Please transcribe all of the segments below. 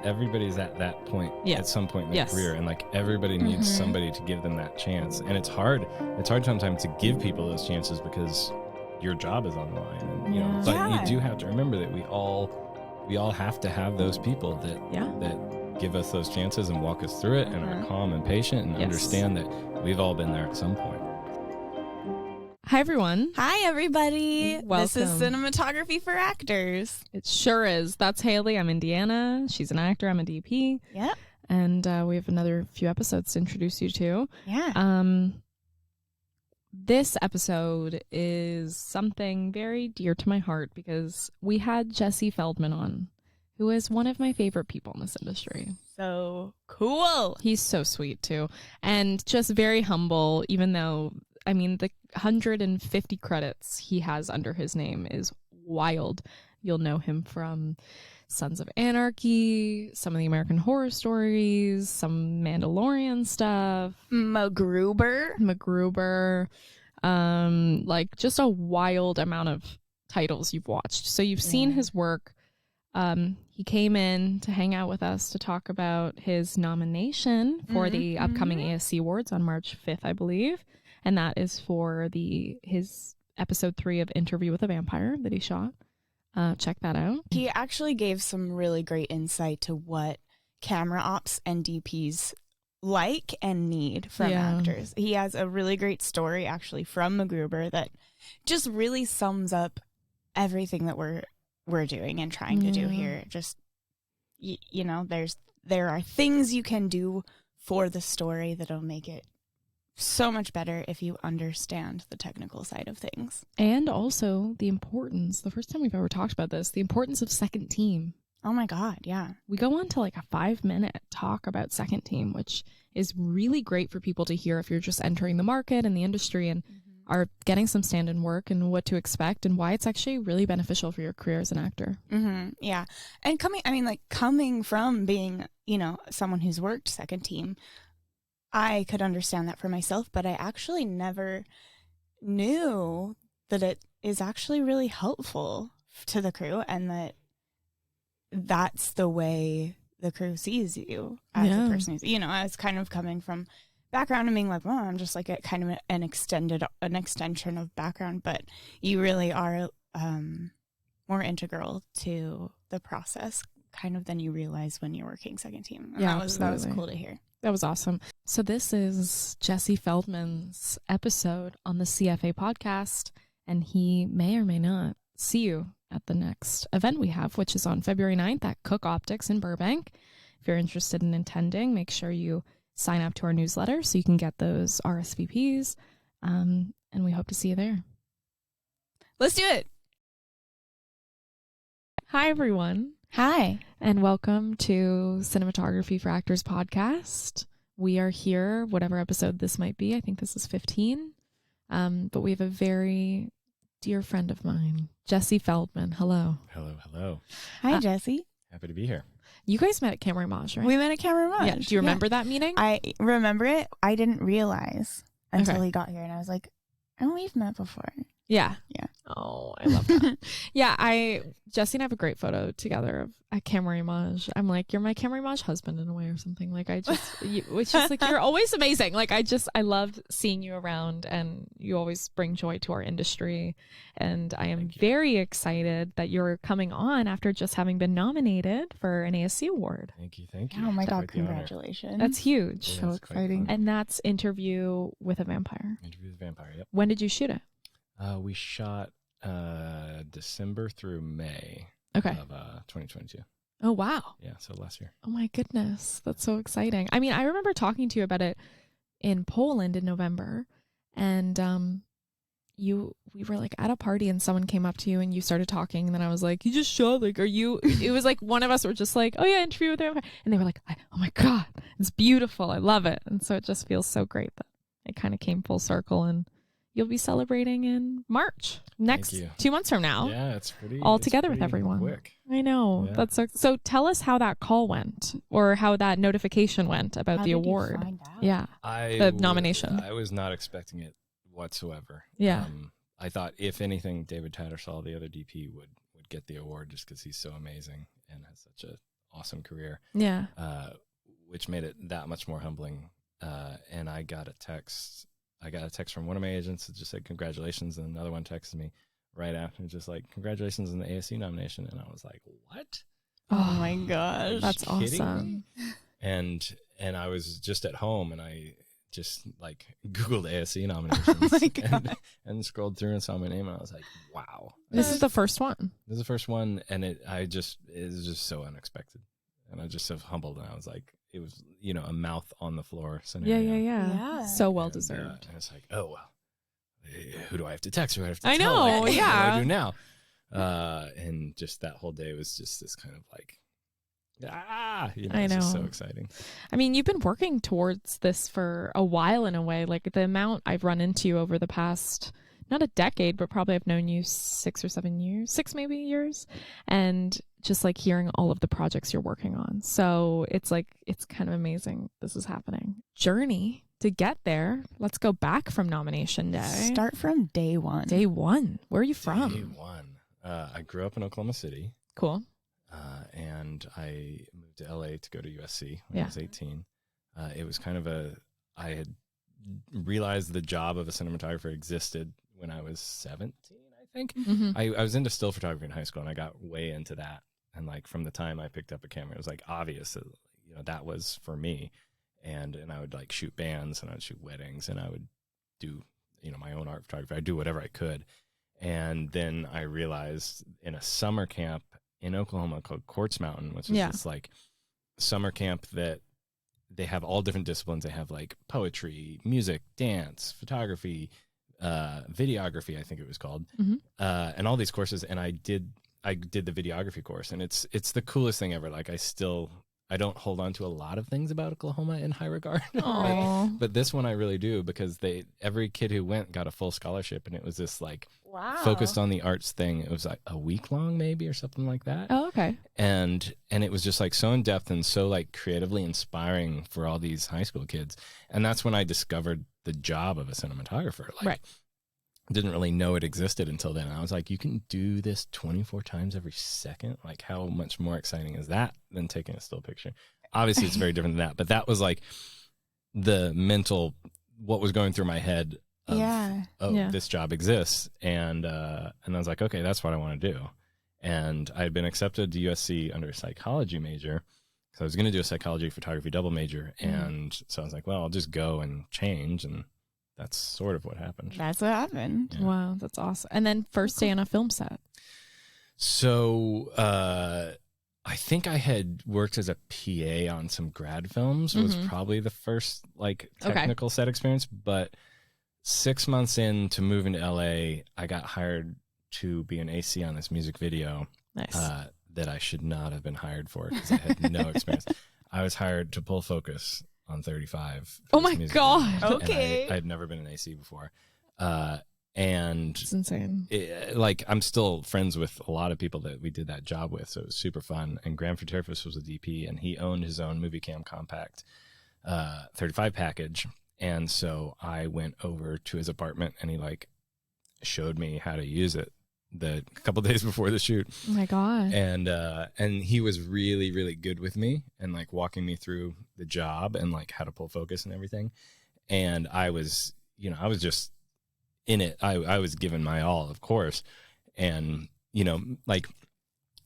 everybody's at that point at some point in their career, and like everybody needs somebody to give them that chance. And it's hard sometimes to give people those chances because your job is on the line, and you know, but you do have to remember that we all have to have those people that give us those chances and walk us through it and are calm and patient and understand that we've all been there at some point. Hi, everyone. Hi, everybody. Welcome. This is Cinematography for Actors. It sure is. That's Haley. I'm Indiana. She's an actor. I'm a DP. Yep. And we have another few episodes to introduce you to. Yeah. This episode is something very dear to my heart because we had Jesse Feldman on, who is one of my favorite people in this industry. So cool. He's so sweet, too. And just very humble, even though, I mean, the 150 credits he has under his name is wild. You'll know him from Sons of Anarchy, some of the American Horror Stories, some Mandalorian stuff. MacGruber. Like just a wild amount of titles you've watched. So you've seen his work. He came in to hang out with us to talk about his nomination for the upcoming ASC Awards on March 5th, I believe. And that is for his episode 3 of Interview with a Vampire that he shot. Check that out. He actually gave some really great insight to what camera ops and DPs like and need from actors. He has a really great story actually from MacGruber that just really sums up everything that we're doing and trying to do here. Just you know, there are things you can do for the story that'll make it so much better if you understand the technical side of things. And also the importance, the first time we've ever talked about this, the importance of second team. Oh my God, yeah. We go on to like a 5-minute talk about second team, which is really great for people to hear if you're just entering the market and the industry and are getting some stand-in work and what to expect and why it's actually really beneficial for your career as an actor. Yeah. And coming from being, you know, someone who's worked second team, I could understand that for myself, but I actually never knew that it is actually really helpful to the crew and that that's the way the crew sees you as a person who's, you know, I was kind of coming from background and being like, well, I'm just like a kind of an extension of background, but you really are more integral to the process kind of than you realize when you're working second team. And that was cool to hear. That was awesome. So this is Jesse Feldman's episode on the CFA podcast, and he may or may not see you at the next event we have, which is on February 9th at Cook Optics in Burbank. If you're interested in attending, make sure you sign up to our newsletter so you can get those RSVPs, and we hope to see you there. Let's do it. Hi, everyone. Hi. And welcome to Cinematography for Actors podcast. We are here, whatever episode this might be. I think this is 15. But we have a very dear friend of mine, Jesse Feldman. Hello. Hello. Hi, Jesse. Happy to be here. You guys met at Camera Maj, right? We met at Camera Maj. Yeah. Do you remember that meeting? I remember it. I didn't realize until he got here, and I was like, oh, we've met before. Yeah. Yeah. Oh, I love that. Yeah, Jesse and I have a great photo together at Camera Maj. I'm like, you're my Camera Maj husband in a way or something. Like it's just like, you're always amazing. Like I love seeing you around and you always bring joy to our industry. And I am very excited that you're coming on after just having been nominated for an ASC award. Thank you. Oh my God, congratulations. That's huge. Yeah, so exciting. And that's Interview with a Vampire. Interview with a Vampire, yep. When did you shoot it? We shot December through May of 2022. Oh, wow. Yeah, so last year. Oh, my goodness. That's so exciting. I mean, I remember talking to you about it in Poland in November, and we were like at a party and someone came up to you and you started talking, and then I was like, you just shot, like, it was like one of us were just like, oh yeah, Interview with them, and they were like, oh my God, it's beautiful, I love it. And so it just feels so great that it kind of came full circle, and you'll be celebrating in March, next 2 months from now. Yeah, it's pretty all together with everyone. Quick. I know. Yeah. That's so tell us how that call went, or how that notification went about the award. You find out? Yeah. The nomination. I was not expecting it whatsoever. Yeah. I thought if anything, David Tattersall, the other DP, would get the award just because he's so amazing and has such a awesome career. Yeah. Which made it that much more humbling. And I got a text from one of my agents that just said, congratulations. And another one texted me right after, just like, congratulations on the ASC nomination. And I was like, what? Oh my gosh. That's awesome. And I was just at home and I just like Googled ASC nominations Oh my God. and scrolled through and saw my name and I was like, wow. This is the first one. This is the first one. And it was just so unexpected. And I was just so humbled. And I was like, it was, a mouth on the floor scenario. Yeah. So well deserved. And it's like, oh, well, who do I have to text? Who do I have to I tell? know, Like, yeah. What do I do now? And just that whole day was just this kind of like, I it's know. just so exciting. I mean, you've been working towards this for a while in a way. Like the amount I've run into you over the past, not a decade, but probably I've known you 6 or 7 years, 6 maybe years. And just like hearing all of the projects you're working on. So it's like, it's kind of amazing this is happening. Journey to get there. Let's go back from nomination day. Start from day one. Day one. Where are you from? Day one. I grew up in Oklahoma City. Cool. And I moved to LA to go to USC when I was 18. It was kind of I had realized the job of a cinematographer existed when I was 17, I think. Mm-hmm. I was into still photography in high school and I got way into that. And like from the time I picked up a camera, it was like obvious that, that was for me. And I would like shoot bands and I would shoot weddings and I would do, my own art photography. I'd do whatever I could. And then I realized in a summer camp in Oklahoma called Quartz Mountain, which is this like summer camp that they have all different disciplines. They have like poetry, music, dance, photography, videography, I think it was called, and all these courses. And I did the videography course, and it's the coolest thing ever. Like I don't hold on to a lot of things about Oklahoma in high regard, right? But this one I really do because every kid who went got a full scholarship, and it was this like focused on the arts thing. It was like a week long maybe or something like that. Oh, okay. And it was just like so in depth and so like creatively inspiring for all these high school kids. And that's when I discovered the job of a cinematographer. Like, right. Didn't really know it existed until then. And I was like, you can do this 24 times every second. Like, how much more exciting is that than taking a still picture? Obviously, it's very different than that. But that was like the mental, what was going through my head of, this job exists. And I was like, okay, that's what I want to do. And I had been accepted to USC under a psychology major. So I was going to do a psychology photography double major. And so I was like, well, I'll just go and change. And that's sort of what happened. That's what happened. Yeah. Wow, that's awesome. And then first day on a film set. So I think I had worked as a PA on some grad films. Was probably the first like technical set experience. But 6 months into moving to LA, I got hired to be an AC on this music video. Nice. That I should not have been hired for because I had no experience. I was hired to pull focus on 35. Oh my God. Okay. I had never been an AC before. And it's insane. Like I'm still friends with a lot of people that we did that job with. So it was super fun. And Graham Terfus was a DP and he owned his own movie cam compact 35 package. And so I went over to his apartment and he like showed me how to use it a couple days before the shoot. Oh my God. And he was really, really good with me and like walking me through the job and like how to pull focus and everything. And I was just in it. I was giving my all, of course. And, like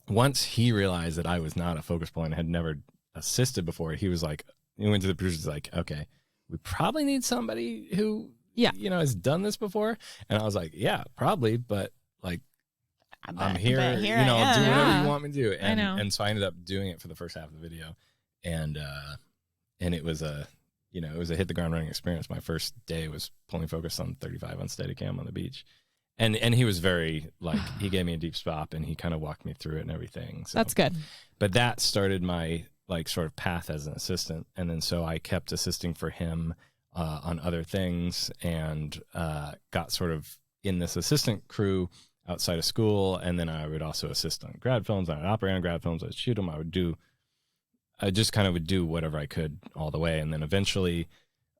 once he realized that I was not a focus puller and had never assisted before, he was like, he went to the producers like, okay, we probably need somebody who, has done this before. And I was like, yeah, probably. But like, I'm here, I'll do whatever you want me to do. And, and so I ended up doing it for the first half of the video. And it was it was a hit the ground running experience. My first day was pulling focus on 35 on Steadicam on the beach. And he was very like, he gave me a deep stop and he kind of walked me through it and everything. So that's good. But that started my like sort of path as an assistant. And then so I kept assisting for him on other things and got sort of in this assistant crew outside of school. And then I would also assist on grad films. I would operate on grad films. I'd shoot them. I just kind of would do whatever I could all the way. And then eventually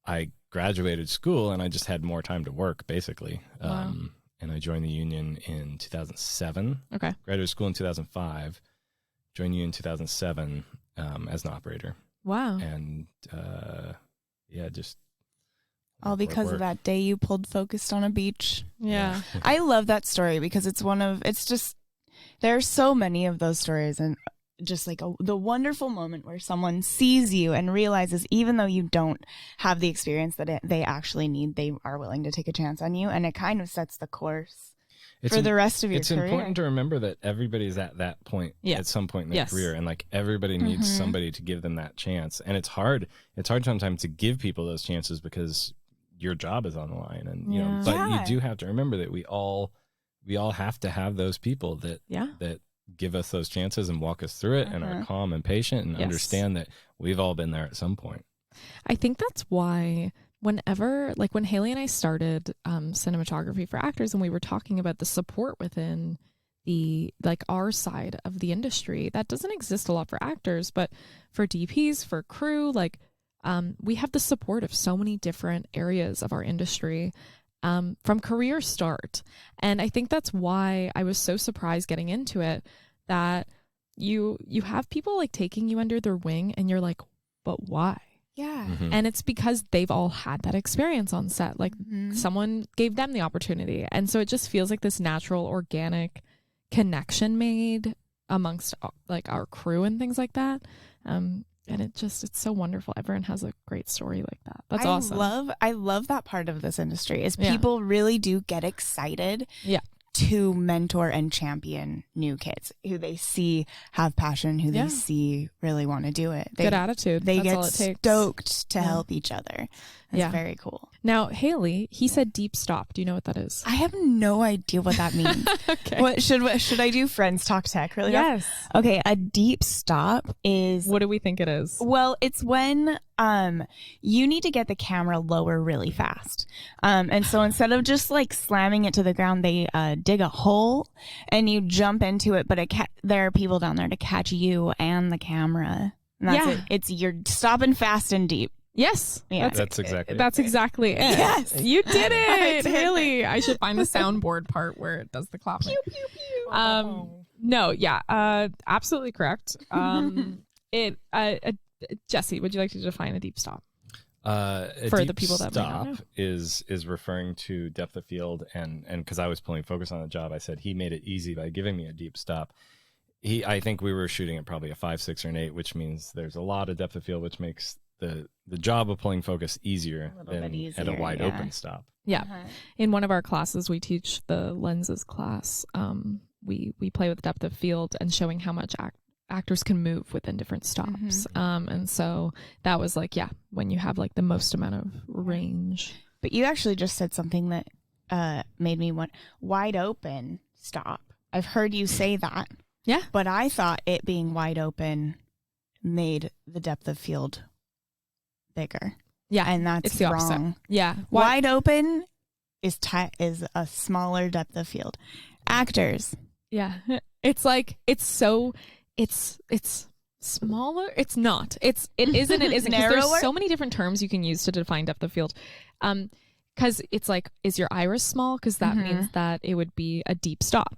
I graduated school and I just had more time to work basically. Wow. And I joined the union in 2007. Okay. Graduated school in 2005, joined the union in 2007. as an operator. Wow. And just all because of that day you pulled focused on a beach. Yeah. I love that story because there are so many of those stories, and just like the wonderful moment where someone sees you and realizes, even though you don't have the experience that they actually need, they are willing to take a chance on you. And it kind of sets the course for the rest of your career. It's important to remember that everybody's at that point at some point in their career, and like everybody needs somebody to give them that chance. And it's hard sometimes to give people those chances because your job is on the line, and but you do have to remember that we all have to have those people that give us those chances and walk us through it and are calm and patient and understand that we've all been there at some point. I think that's why whenever, like when Haley and I started Cinematography for Actors, and we were talking about the support within the, like our side of the industry, that doesn't exist a lot for actors, but for DPs, for crew, like we have the support of so many different areas of our industry from career start. And I think that's why I was so surprised getting into it, that you have people like taking you under their wing, and you're like, but why? Yeah. And it's because they've all had that experience on set. Like someone gave them the opportunity. And so it just feels like this natural, organic connection made amongst like our crew and things like that. And it's so wonderful. Everyone has a great story like that. That's awesome. I love that part of this industry is people really do get excited to mentor and champion new kids who they see have passion, who they see really want to do it. Good attitude. They That's get all it takes. stoked to help each other. That's very cool. Now, Haley, he said deep stop. Do you know what that is? I have no idea what that means. Okay. What should I do? Friends talk tech, really? Yes. Okay, a deep stop is... What do we think it is? Well, it's when you need to get the camera lower really fast. And so instead of just like slamming it to the ground, they dig a hole and you jump into it, but there are people down there to catch you and the camera. And that's it. You're stopping fast and deep. Yes. Yeah. That's exactly it. Yes. You did it, Haley. I should find the soundboard part where it does the clapping. Pew, pew, pew. No, yeah. Absolutely correct. Jesse, would you like to define a deep stop? For the people that might not know? is referring to depth of field, and because I was pulling focus on the job, I said he made it easy by giving me a deep stop. I think we were shooting at probably a 5, 6, or an 8, which means there's a lot of depth of field, which makes the job of pulling focus easier than at a wide open stop. Yeah. In one of our classes, we teach the lenses class. We play with depth of field and showing how much actors can move within different stops. And so that was like, when you have like the most amount of range. But you actually just said something that made me want wide open stop. I've heard you say that. Yeah. But I thought it being wide open made the depth of field bigger. Yeah. And that's it's the opposite. wrong. Yeah. Wide open is a smaller depth of field. Actors. Yeah. It's like, it's smaller. It's not. It isn't. It isn't. Because there's so many different terms you can use to define depth of field. Because it's like, is your iris small? Because that means that it would be a deep stop.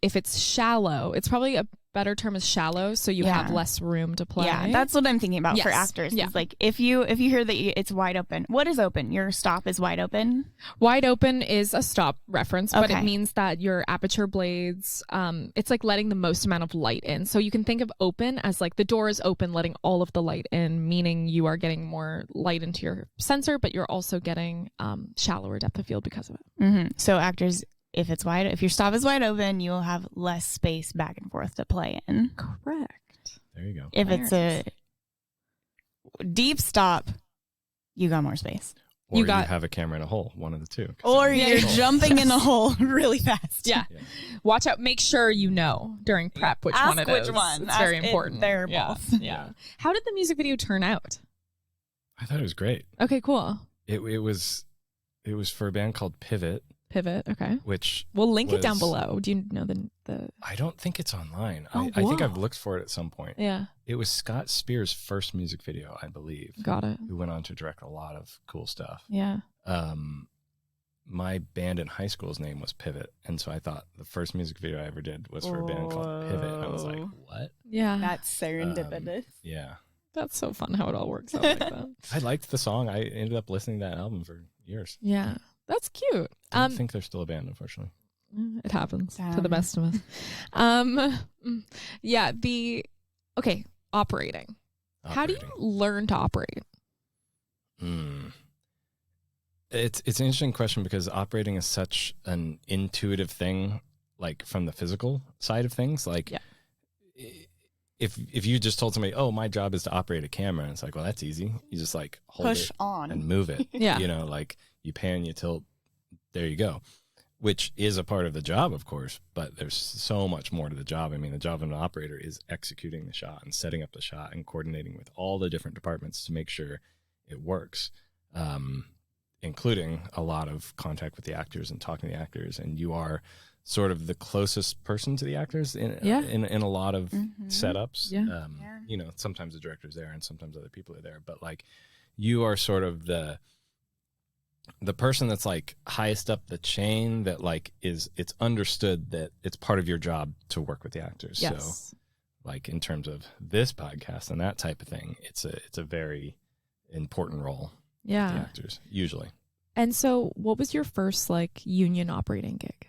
If it's shallow, it's probably a better term is shallow, so you have less room to play. Yeah, that's what I'm thinking about for actors. Yeah. It's like if you hear that it's wide open. What is open? Your stop is wide open? Wide open is a stop reference, but it means that your aperture blades, it's like letting the most amount of light in. So you can think of open as like the door is open, letting all of the light in, meaning you are getting more light into your sensor, but you're also getting shallower depth of field because of it. So actors, if your stop is wide open, you'll have less space back and forth to play in. Correct. There you go. If it's a deep stop, you got more space. Or you have a camera in a hole, one of the two. Or you're jumping in a hole really fast. Yeah. Watch out. Make sure you know during prep which one it is. Which one. It's very important. They're both. Yeah. How did the music video turn out? I thought it was great. Okay, cool. It was for a band called Pivot. Okay. Which we'll link it down below. Do you know the? I don't think it's online. Oh, I think I've looked for it at some point. Yeah. It was Scott Spears' first music video, I believe. Got it. Who went on to direct a lot of cool stuff. Yeah. my band in high school's name was Pivot. And so I thought the first music video I ever did was for a band called Pivot. And I was like, what? Yeah. That's serendipitous. Yeah. That's so fun how it all works out like that. I liked the song. I ended up listening to that album for years. Yeah. That's cute. I don't think they're still a band, unfortunately. It happens to the best of us. Yeah. Operating. How do you learn to operate? It's an interesting question because operating is such an intuitive thing, like from the physical side of things. Like, if you just told somebody, "Oh, my job is to operate a camera," and it's like, well, that's easy. You just like push it on and move it. Yeah, you know, like you pan, you tilt, there you go. Which is a part of the job, of course, but there's so much more to the job. I mean, the job of an operator is executing the shot and setting up the shot and coordinating with all the different departments to make sure it works, including a lot of contact with the actors and talking to the actors. And you are sort of the closest person to the actors in a lot of setups. You know, sometimes the director's there and sometimes other people are there, but like you are sort of the person that's like highest up the chain that like it's understood that it's part of your job to work with the actors. So like in terms of this podcast and that type of thing, it's a very important role. Yeah. The actors usually. And so what was your first like union operating gig?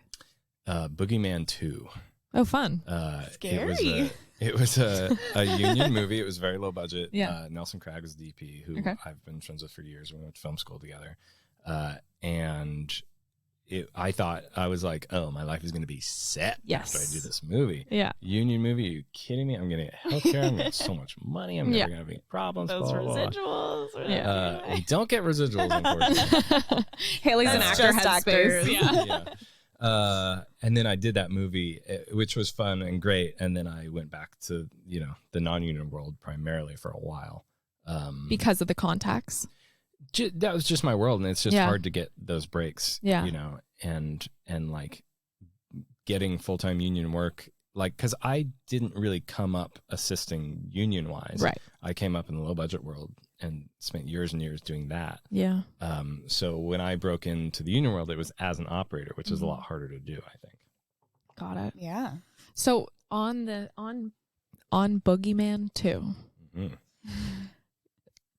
Boogeyman 2. Oh, fun. Scary. It was a union movie. It was very low budget. Yeah. Nelson Cragg was DP, who I've been friends with for years. We went to film school together. And I thought, I was like, oh, my life is going to be set after I do this movie. Yeah. Union movie, are you kidding me? I'm going to get healthcare. I'm going to get so much money. I'm never going to have any problems. Those residuals. We don't get residuals, unfortunately. Haley's an actor, has space. And then I did that movie, which was fun and great. And then I went back to, you know, the non-union world primarily for a while. Because of the contacts? That was just my world, and it's just hard to get those breaks, you know, and like getting full-time union work, like, because I didn't really come up assisting union-wise. Right. I came up in the low-budget world and spent years and years doing that. Yeah. So when I broke into the union world, it was as an operator, which is a lot harder to do, I think. Got it. Yeah. So on Boogeyman 2,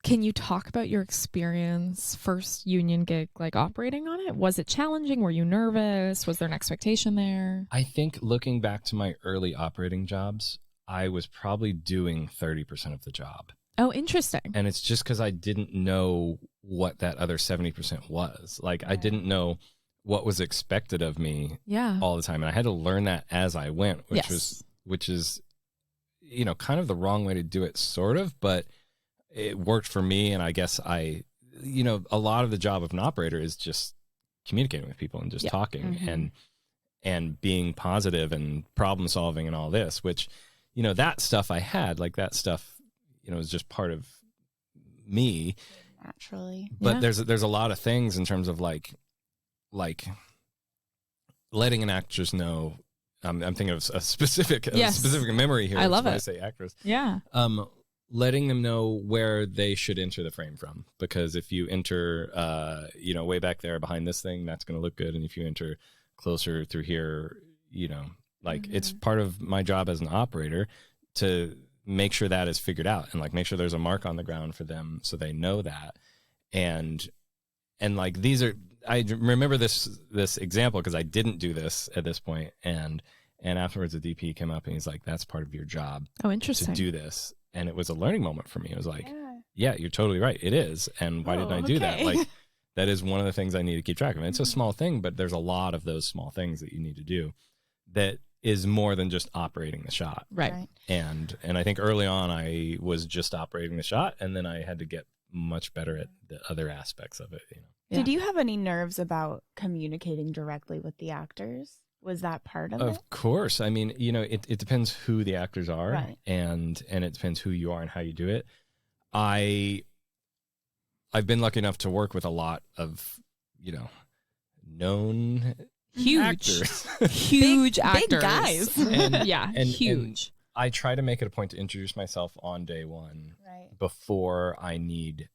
can you talk about your experience, first union gig, like operating on it? Was it challenging? Were you nervous? Was there an expectation there? I think looking back to my early operating jobs, I was probably doing 30% of the job. Oh, interesting. And it's just because I didn't know what that other 70% was. Like, I didn't know what was expected of me all the time. And I had to learn that as I went, which is, you know, kind of the wrong way to do it, sort of, but it worked for me. And I guess you know, a lot of the job of an operator is just communicating with people and just talking and being positive and problem solving and all this, which, you know, that stuff I had, like that stuff, you know, is just part of me naturally. But there's a lot of things in terms of like letting an actress know. I'm thinking of a specific memory here. I love it. I say actress. Yeah. Letting them know where they should enter the frame from, because if you enter, you know, way back there behind this thing, that's going to look good, and if you enter closer through here, you know, like it's part of my job as an operator to make sure that is figured out and like make sure there's a mark on the ground for them so they know that. And like these are, I remember this example because I didn't do this at this point, and afterwards the DP came up and he's like, that's part of your job. Oh, interesting. To do this. And it was a learning moment for me. It was like, yeah, you're totally right. It is. And why didn't I do that? Like, that is one of the things I need to keep track of. And it's a small thing, but there's a lot of those small things that you need to do that is more than just operating the shot. Right. And I think early on I was just operating the shot, and then I had to get much better at the other aspects of it. You know. Yeah. Did you have any nerves about communicating directly with the actors? Was that part of it? Of course. I mean, you know, it depends who the actors are, and it depends who you are and how you do it. I've been lucky enough to work with a lot of, you know, known actors. Huge actors. Big guys. Huge. And I try to make it a point to introduce myself on day one before I need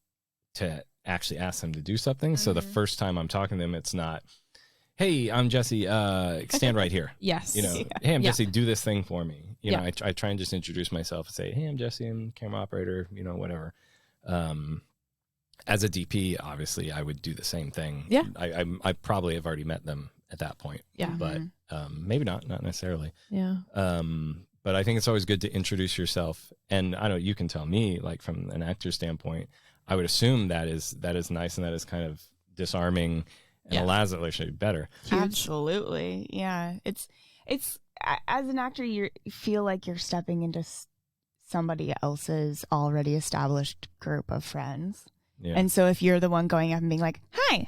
to actually ask them to do something. So the first time I'm talking to them, it's not, hey, I'm Jesse, stand right here. Yes. Hey, I'm Jesse, do this thing for me. I try and just introduce myself and say, hey, I'm Jesse, I'm camera operator, whatever. As a DP, obviously, I would do the same thing. Yeah. I probably have already met them at that point. Yeah. But maybe not necessarily. Yeah. But I think it's always good to introduce yourself. And I know you can tell me, like from an actor standpoint, I would assume that is nice and that is kind of disarming and allows the relationship to be better. Huge. Absolutely. Yeah. It's as an actor, you feel like you're stepping into somebody else's already established group of friends. Yeah. And so if you're the one going up and being like, hi,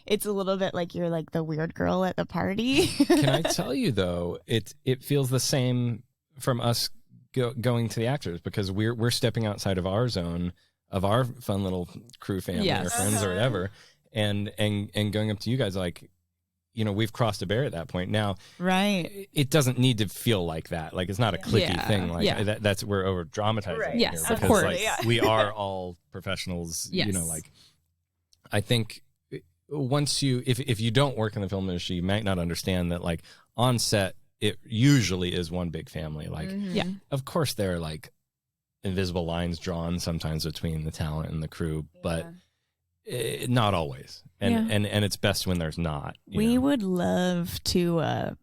it's a little bit like you're like the weird girl at the party. Can I tell you, though, it feels the same from us going to the actors, because we're stepping outside of our zone, of our fun little crew family or friends or whatever, and going up to you guys like, we've crossed a barrier at that point. Now, right. It doesn't need to feel like that. Like, it's not a cliquey thing. Like that's, we're over dramatizing. Right. Yes, here, of course. Like, we are all professionals. Yes. Like, I think once if you don't work in the film industry, you might not understand that, like, on set, it usually is one big family. Like, of course there are like invisible lines drawn sometimes between the talent and the crew, but not always. And it's best when there's not. We would love to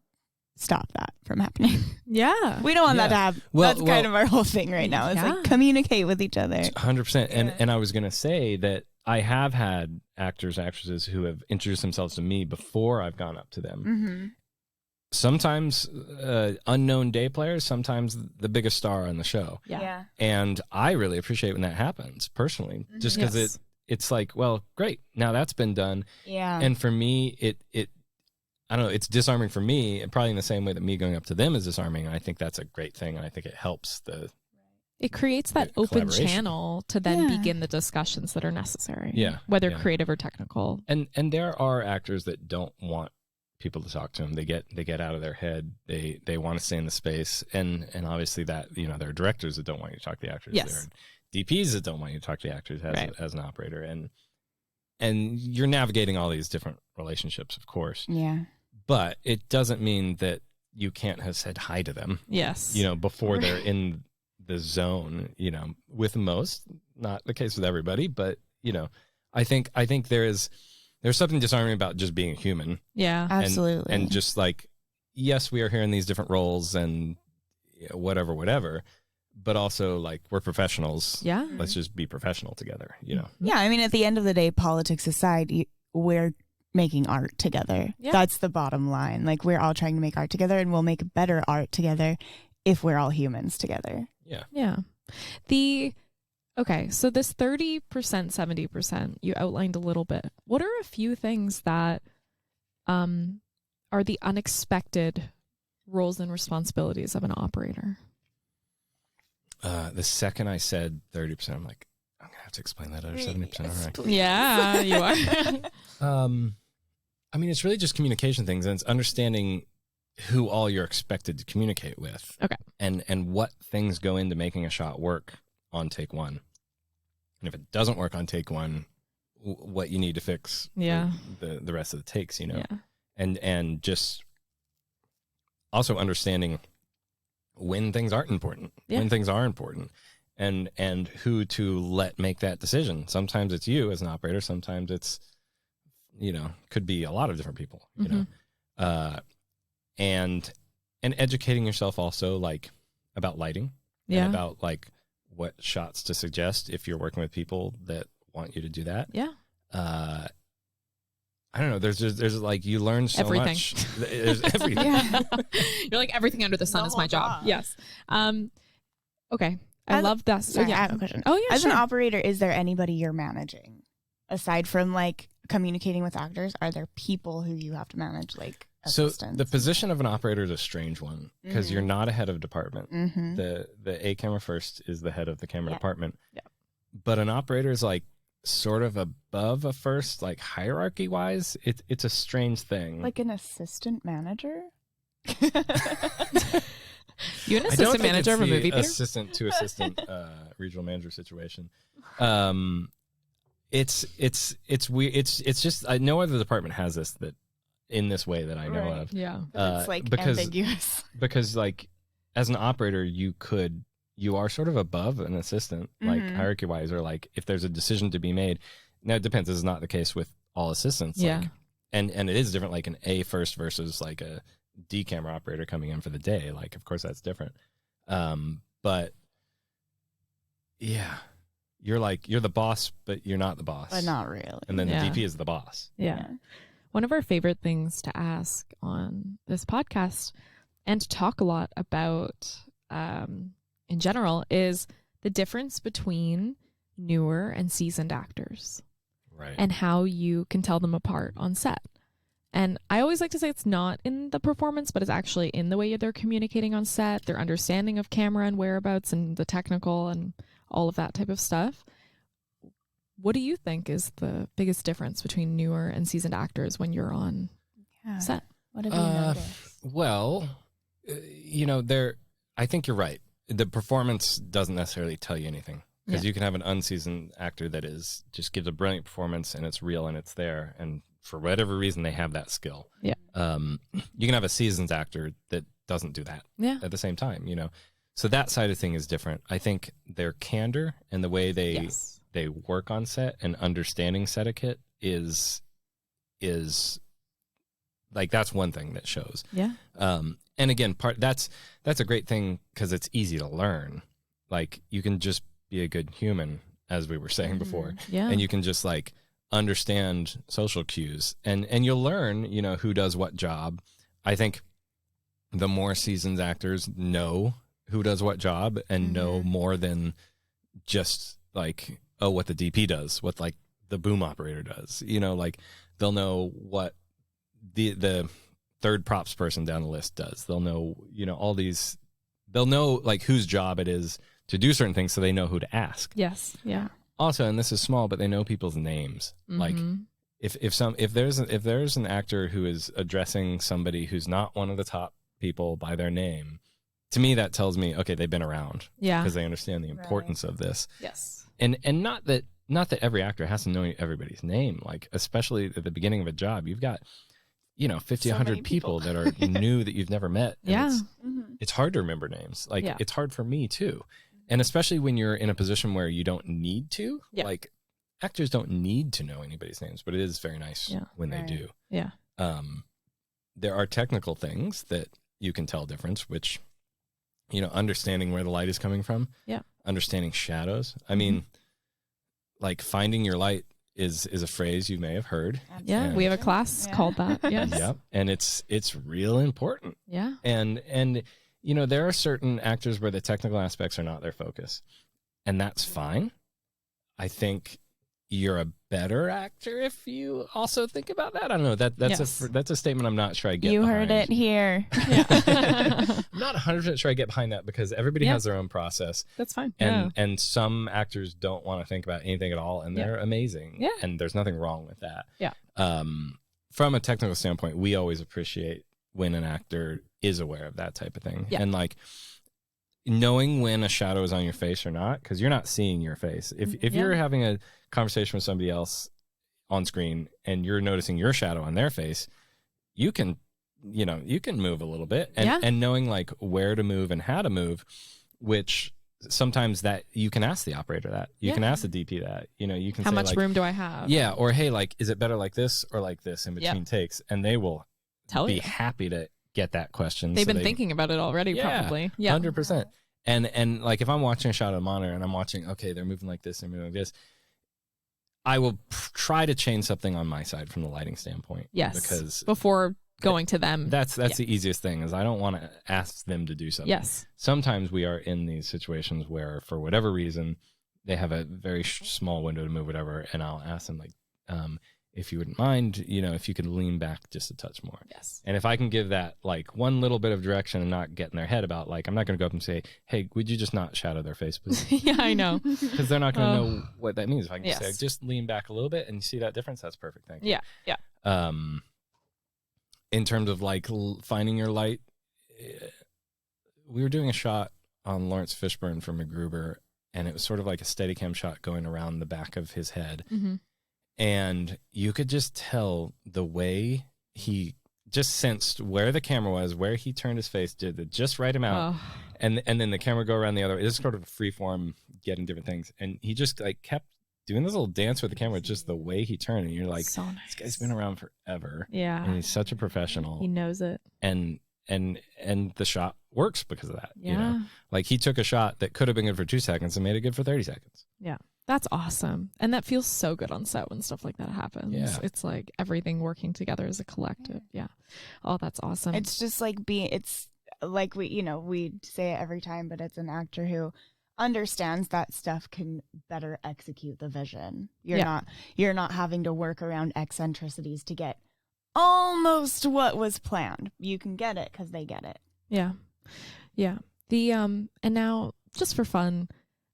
stop that from happening. Yeah. We don't want that to happen. That's kind of our whole thing right now. It's like communicate with each other. 100%. And I was going to say that I have had actors, actresses who have introduced themselves to me before I've gone up to them. Mm-hmm. Sometimes unknown day players, sometimes the biggest star on the show. Yeah. And I really appreciate when that happens personally, just because it's like, well, great. Now that's been done. Yeah. And for me, it I don't know, it's disarming for me, and probably in the same way that me going up to them is disarming. And I think that's a great thing. And I think it helps it creates that open channel to then begin the discussions that are necessary. Yeah. Whether creative or technical. And there are actors that don't want people to talk to them. They get out of their head. They want to stay in the space. And obviously that, there are directors that don't want you to talk to the actors. Yes. There are DPs that don't want you to talk to the actors as an operator. And you're navigating all these different relationships, of course. Yeah. But it doesn't mean that you can't have said hi to them. Yes. Before they're in the zone, with most, not the case with everybody, but, I think there's something disarming about just being a human. Yeah, absolutely. And just like, yes, we are here in these different roles and whatever, but also like we're professionals. Yeah. Let's just be professional together, Yeah. I mean, at the end of the day, politics aside, we're making art together. Yeah. That's the bottom line. Like, we're all trying to make art together, and we'll make better art together if we're all humans together. Yeah. Yeah. Okay, so this 30%, 70%, you outlined a little bit. What are a few things that are the unexpected roles and responsibilities of an operator? The second I said 30%, I'm like, I'm going to have to explain that other 70%. All right. Yeah, you are. I mean, it's really just communication things, and it's understanding who all you're expected to communicate with. Okay. And what things go into making a shot work on take one. And if it doesn't work on take one, what you need to fix the rest of the takes, Yeah. And just also understanding when things aren't important, when things are important, and who to let make that decision. Sometimes it's you as an operator. Sometimes it's, could be a lot of different people, and educating yourself also, like, about lighting and about like what shots to suggest if you're working with people that want you to do that. Yeah. I don't know. There's like, you learn so much. There's everything. You're like, everything under the sun is my job. Yes. Okay. I love that. Sorry, I have a question. Oh yeah. As an operator, is there anybody you're managing aside from like communicating with actors? Are there people who you have to manage, like assistants? So the position of an operator is a strange one, because you're not a head of department. Mm-hmm. The A camera first is the head of the camera department. Yeah. But an operator is like sort of above a first, like hierarchy wise. It's a strange thing. Like an assistant manager? You an assistant manager of a movie theater? Assistant to assistant regional manager situation. It's weird. It's just no other department has this that in this way that I know of. Yeah. It's like ambiguous. Because like as an operator, you are sort of above an assistant, like hierarchy wise, or like if there's a decision to be made. Now it depends. This is not the case with all assistants. Yeah. Like, and it is different, like an A first versus like a D camera operator coming in for the day. Like, of course that's different. But yeah, you're the boss, but you're not the boss. But not really. And then the DP is the boss. Yeah. One of our favorite things to ask on this podcast and to talk a lot about in general is the difference between newer and seasoned actors. Right. And how you can tell them apart on set. And I always like to say it's not in the performance, but it's actually in the way they're communicating on set, their understanding of camera and whereabouts and the technical and all of that type of stuff. What do you think is the biggest difference between newer and seasoned actors when you're on set? What have you noticed? Well, I think you're right. The performance doesn't necessarily tell you anything. Because you can have an unseasoned actor that just gives a brilliant performance and it's real and it's there. And for whatever reason, they have that skill. Yeah. You can have a seasoned actor that doesn't do that at the same time, So that side of thing is different. I think their candor and the way they work on set and understanding set etiquette is like, that's one thing that shows. Yeah. And again, that's a great thing because it's easy to learn. Like you can just be a good human, as we were saying before. Yeah. And you can just like understand social cues and you'll learn, who does what job. I think the more seasoned actors know who does what job and know more than just like, what the DP does, what like the boom operator does, like they'll know what the third props person down the list does. They'll know, they'll know like whose job it is to do certain things so they know who to ask. Yes. Yeah. Also, and this is small, but they know people's names. Like if there's an actor who is addressing somebody who's not one of the top people by their name, to me that tells me, okay, they've been around. Yeah. Because they understand the importance of this. Yes. And not that every actor has to know everybody's name, like especially at the beginning of a job, you've got 50, 100 people that are new that you've never met. And it's hard to remember names. Like it's hard for me too. And especially when you're in a position where you don't need to, like actors don't need to know anybody's names, but it is very nice when they do. Yeah. There are technical things that you can tell difference, which, understanding where the light is coming from, understanding shadows. I mean, like finding your light is a phrase you may have heard. Yeah, we have a class called that. Yes. Yep. And it's real important. Yeah. And there are certain actors where the technical aspects are not their focus. And that's fine. I think you're a better actor if you also think about that. I don't know. That's a statement I'm not sure I get You behind. heard it here. I'm not 100% sure I get behind that because everybody has their own process. That's fine. And some actors don't want to think about anything at all, and they're amazing. Yeah. And there's nothing wrong with that. Yeah. From a technical standpoint, we always appreciate when an actor is aware of that type of thing. Yeah. And like knowing when a shadow is on your face or not, because you're not seeing your face. If you're having a conversation with somebody else on screen and you're noticing your shadow on their face, you can move a little bit and knowing like where to move and how to move, which sometimes that you can ask the operator that you can ask the DP that, you can how say much like, room do I have? Yeah. Or, hey, like, is it better like this or like this in between takes? And they will be happy to get that question. They've been thinking about it already, probably. Yeah. 100%. And like if I'm watching a shot of the monitor and I'm watching, okay, they're moving like this, they're moving like this, I will try to change something on my side from the lighting standpoint. Yes. Because before going to them. That's the easiest thing is I don't want to ask them to do something. Yes. Sometimes we are in these situations where for whatever reason they have a very small window to move whatever, and I'll ask them like, if you wouldn't mind, if you could lean back just a touch more. Yes. And if I can give that like one little bit of direction and not get in their head about like, I'm not going to go up and say, hey, would you just not shadow their face, please? Yeah, I know. Because they're not going to know what that means. If I can say, just lean back a little bit and you see that difference, that's perfect. Thank you. Yeah. Yeah. In terms of like finding your light, we were doing a shot on Laurence Fishburne for MacGruber, and it was sort of like a Steadicam shot going around the back of his head. Mm-hmm. And you could just tell the way he just sensed where the camera was, where he turned his face, did the just right amount. Oh. And then the camera go around the other way. It's sort of a free form, getting different things. And he just like kept doing this little dance with the camera, just the way he turned. And you're like, so nice. This guy's been around forever. Yeah. And he's such a professional. He knows it. And the shot works because of that. Yeah. You know? Like he took a shot that could have been good for 2 seconds and made it good for 30 seconds. Yeah. That's awesome. And that feels so good on set when stuff like that happens. Yeah. It's like everything working together as a collective. Yeah. Oh, that's awesome. It's just like it's like we say it every time, but it's an actor who understands that stuff can better execute the vision. You're not having to work around eccentricities to get almost what was planned. You can get it because they get it. Yeah. Yeah. And now just for fun,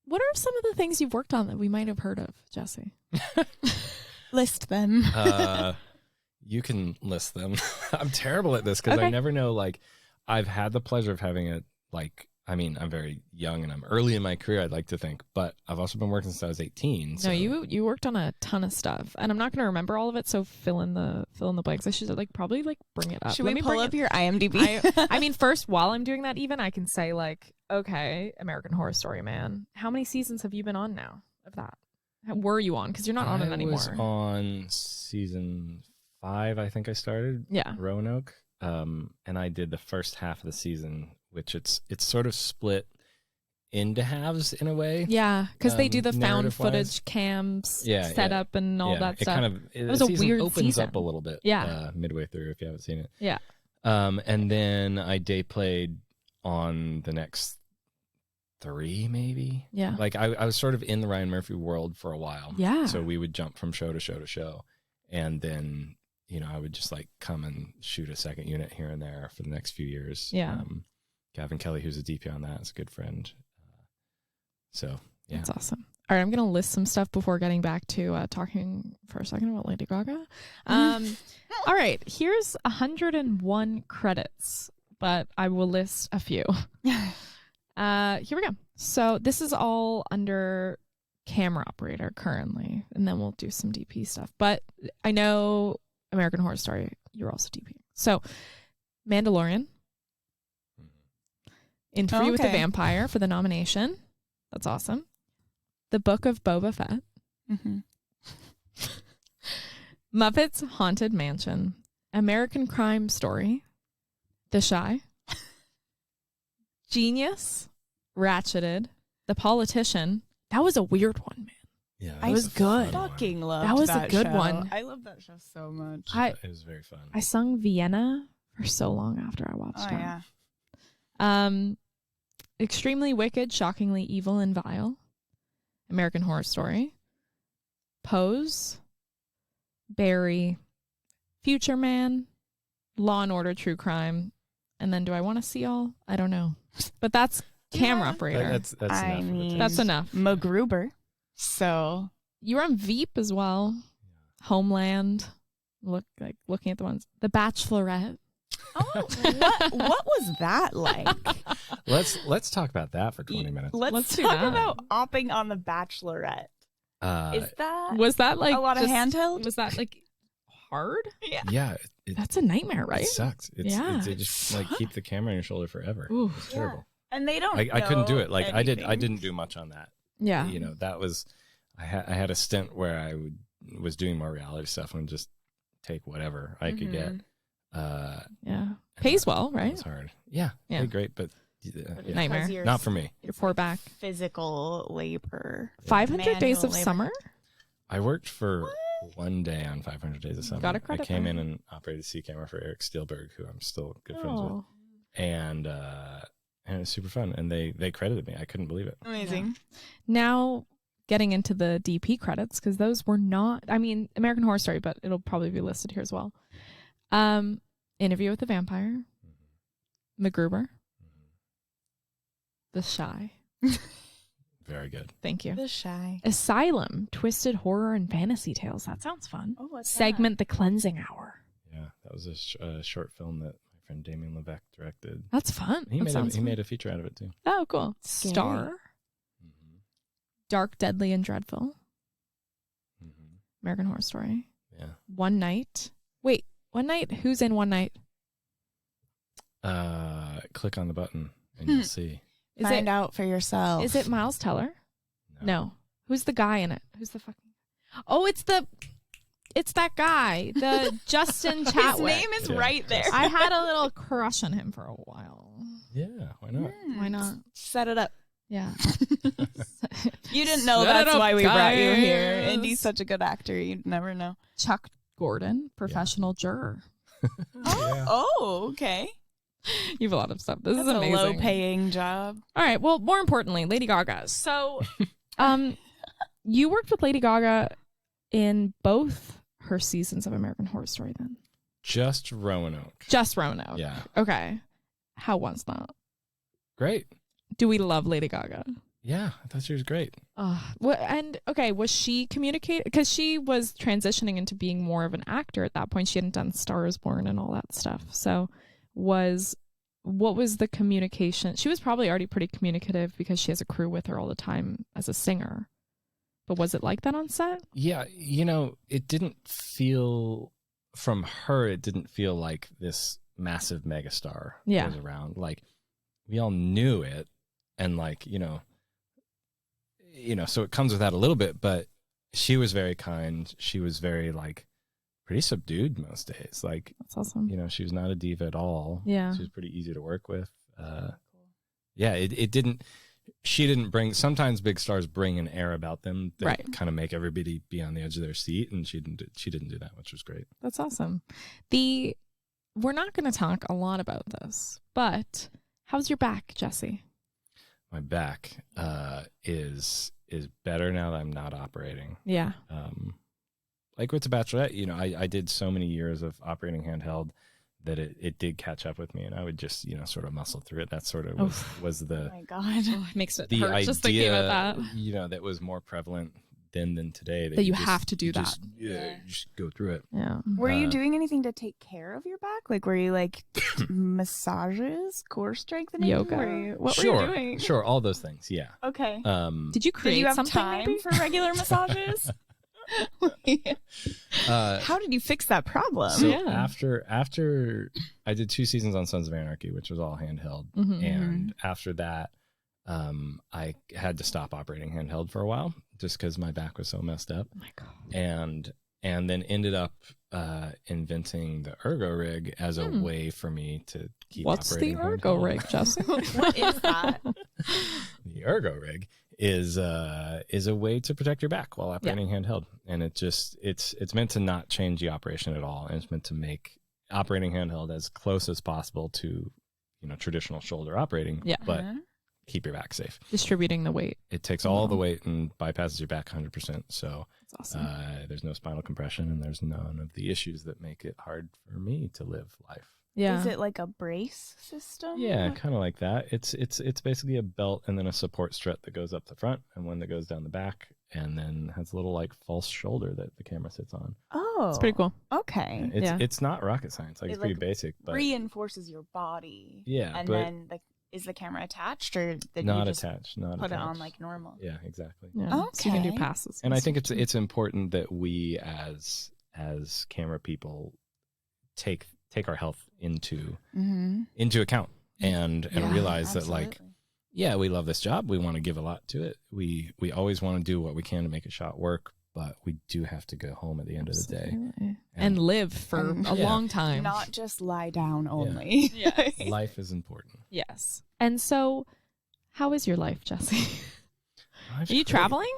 what are some of the things you've worked on that we might have heard of, Jesse? List them. You can list them. I'm terrible at this because I never know. Like, I've had the pleasure of having it. Like, I mean, I'm very young and I'm early in my career, I'd like to think, but I've also been working since I was 18. So. No, you worked on a ton of stuff, and I'm not going to remember all of it. So fill in the blanks. I should probably bring it up. Should we pull up your IMDb? I mean, first, while I'm doing that, even I can say okay, American Horror Story, man. How many seasons have you been on now of that? Were you on? Because you're not on it anymore. I was on season 5, I think I started. Yeah. Roanoke. And I did the first half of the season, which it's sort of split into halves in a way. Yeah, because they do the found footage cams setup and all that stuff. It was a weird opens season. up a little bit. Yeah. Midway through, if you haven't seen it. Yeah. And then I day played on the next 3, maybe. Yeah. Like I was sort of in the Ryan Murphy world for a while. Yeah. So we would jump from show to show to show, and then I would just come and shoot a second unit here and there for the next few years. Yeah. Gavin Kelly, who's a DP on that, is a good friend. So yeah, that's awesome. All right, I'm gonna list some stuff before getting back to talking for a second about Lady Gaga. All right, here's 101 credits, but I will list a few. Here we go. So this is all under camera operator currently, and then we'll do some DP stuff. But I know American Horror Story, you're also DP. So Mandalorian, Interview with the Vampire for the nomination. That's awesome. The Book of Boba Fett. Mm-hmm. Muppets Haunted Mansion. American Crime Story. The Shy. Genius. Ratcheted. The Politician. That was a weird one, man. Yeah, I was good. Fucking loved that was that a good show. one. I love that show so much. It was very fun. I sung Vienna for so long after I watched it. Yeah. Extremely Wicked, Shockingly Evil and Vile. American Horror Story. Pose. Barry. Future Man. Law and Order True Crime. And then do I want to see all? I don't know. But that's camera operator. That's enough. That's enough. MacGruber. So you were on Veep as well. Homeland. Looking at the ones. The Bachelorette. Oh, what was that like? Let's talk about that for 20 minutes. Let's talk about opping on the Bachelorette. Was that like a lot of handheld? Was that hard? Yeah. Yeah. That's a nightmare, right? It sucks. They just keep the camera on your shoulder forever. Ooh, it's terrible. And they don't. I couldn't do it. I anything. didn't do much on that. Yeah. That was. I had a stint where I was doing more reality stuff and just take whatever I could get. Yeah. Pays well, right? It's hard. Yeah. Paid great, but nightmare. Not for me. Your poor back. Physical labor. 500 Days of Summer. I worked for 1 day on 500 Days of Summer. Got a credit. I came in and operated C camera for Eric Steelberg, who I'm still good friends with, and it was super fun. And they credited me. I couldn't believe it. Amazing. Yeah. Now getting into the DP credits, because those were not. I mean, American Horror Story, but it'll probably be listed here as well. Interview with the Vampire. MacGruber. The Shy. Very good. Thank you. The Shy. Asylum, Twisted Horror and Fantasy Tales. That sounds fun. Oh, what's Segment The Cleansing Hour. Yeah, that was a short film that my friend Damien Levesque directed. That's fun. He made a feature out of it too. Oh, cool. Scary. Star. Dark, Deadly, and Dreadful. American Horror Story. Yeah. One Night. Wait, One Night? Who's in One Night? Click on the button and you'll see. Find out for yourself. Is it Miles Teller? No. Who's the guy in it? Who's the fucking... Oh, it's that guy, the Justin Chatwick. His name is right there. I had a little crush on him for a while. Yeah, why not? Why not? Set it up. Yeah. You didn't know that's why we brought you here. Indy's such a good actor. You'd never know. Chuck Gordon, professional juror. Okay. You have a lot of stuff. This is a amazing. low-paying job. All right. Well, more importantly, Lady Gaga. So, you worked with Lady Gaga in both her seasons of American Horror Story then? Just Roanoke. Just Roanoke. Yeah. Okay. How was that? Great. Do we love Lady Gaga? Yeah, I thought she was great. Was she communicating? Because she was transitioning into being more of an actor at that point. She hadn't done Star is Born and all that stuff. So what was the communication? She was probably already pretty communicative because she has a crew with her all the time as a singer. But was it like that on set? Yeah, it didn't feel, from her, it didn't feel like this massive megastar was around. Like, we all knew it, and so it comes with that a little bit, but she was very kind. She was very, pretty subdued most days. That's awesome. She was not a diva at all. Yeah. She was pretty easy to work with. She didn't bring, sometimes big stars bring an air about them that kind of make everybody be on the edge of their seat, and she didn't do that, which was great. That's awesome. We're not going to talk a lot about this, but how's your back, Jesse? My back is better now that I'm not operating. Yeah. Like with The Bachelorette, I did so many years of operating handheld that it did catch up with me, and I would just, sort of muscle through it. That sort of was the... Oh my God. It makes it the hurt idea, just thinking about that. That was more prevalent then than today. That you have to do that. You just go through it. Yeah. Were you doing anything to take care of your back? Were you massages, core strengthening? Yoga? What were you doing? Sure, all those things, yeah. Okay. Did you create have something time maybe? for regular massages? How did you fix that problem? So after I did 2 seasons on Sons of Anarchy, which was all handheld, and after that, I had to stop operating handheld for a while just because my back was so messed up. Oh my God. And then ended up inventing the ergo rig as a way for me to keep operating. What's the ergo rig, Jesse? What is that? The ergo rig is a way to protect your back while operating handheld, and it's meant to not change the operation at all, and it's meant to make operating handheld as close as possible to traditional shoulder operating, but keep your back safe. Distributing the weight. It takes all the weight and bypasses your back 100%. So that's awesome. There's no spinal compression, and there's none of the issues that make it hard for me to live life. Yeah. Is it like a brace system? Yeah, kind of like that. It's basically a belt and then a support strut that goes up the front and one that goes down the back, and then has a little false shoulder that the camera sits on. Oh, it's pretty cool. Okay. It's not rocket science. It's pretty basic, but reinforces your body. Yeah, and then is the camera attached, or did not you just attached? Not put attached. it on like normal? Yeah, exactly. Yeah. Okay. So you can do passes. And I think it's important that we as camera people take our health into account and realize that we love this job. We want to give a lot to it. We always want to do what we can to make a shot work, but we do have to go home at the end of the day and live for a long time. Not just lie down only. Yeah. Life is important. Yes. And so how is your life, Jesse? Are you traveling?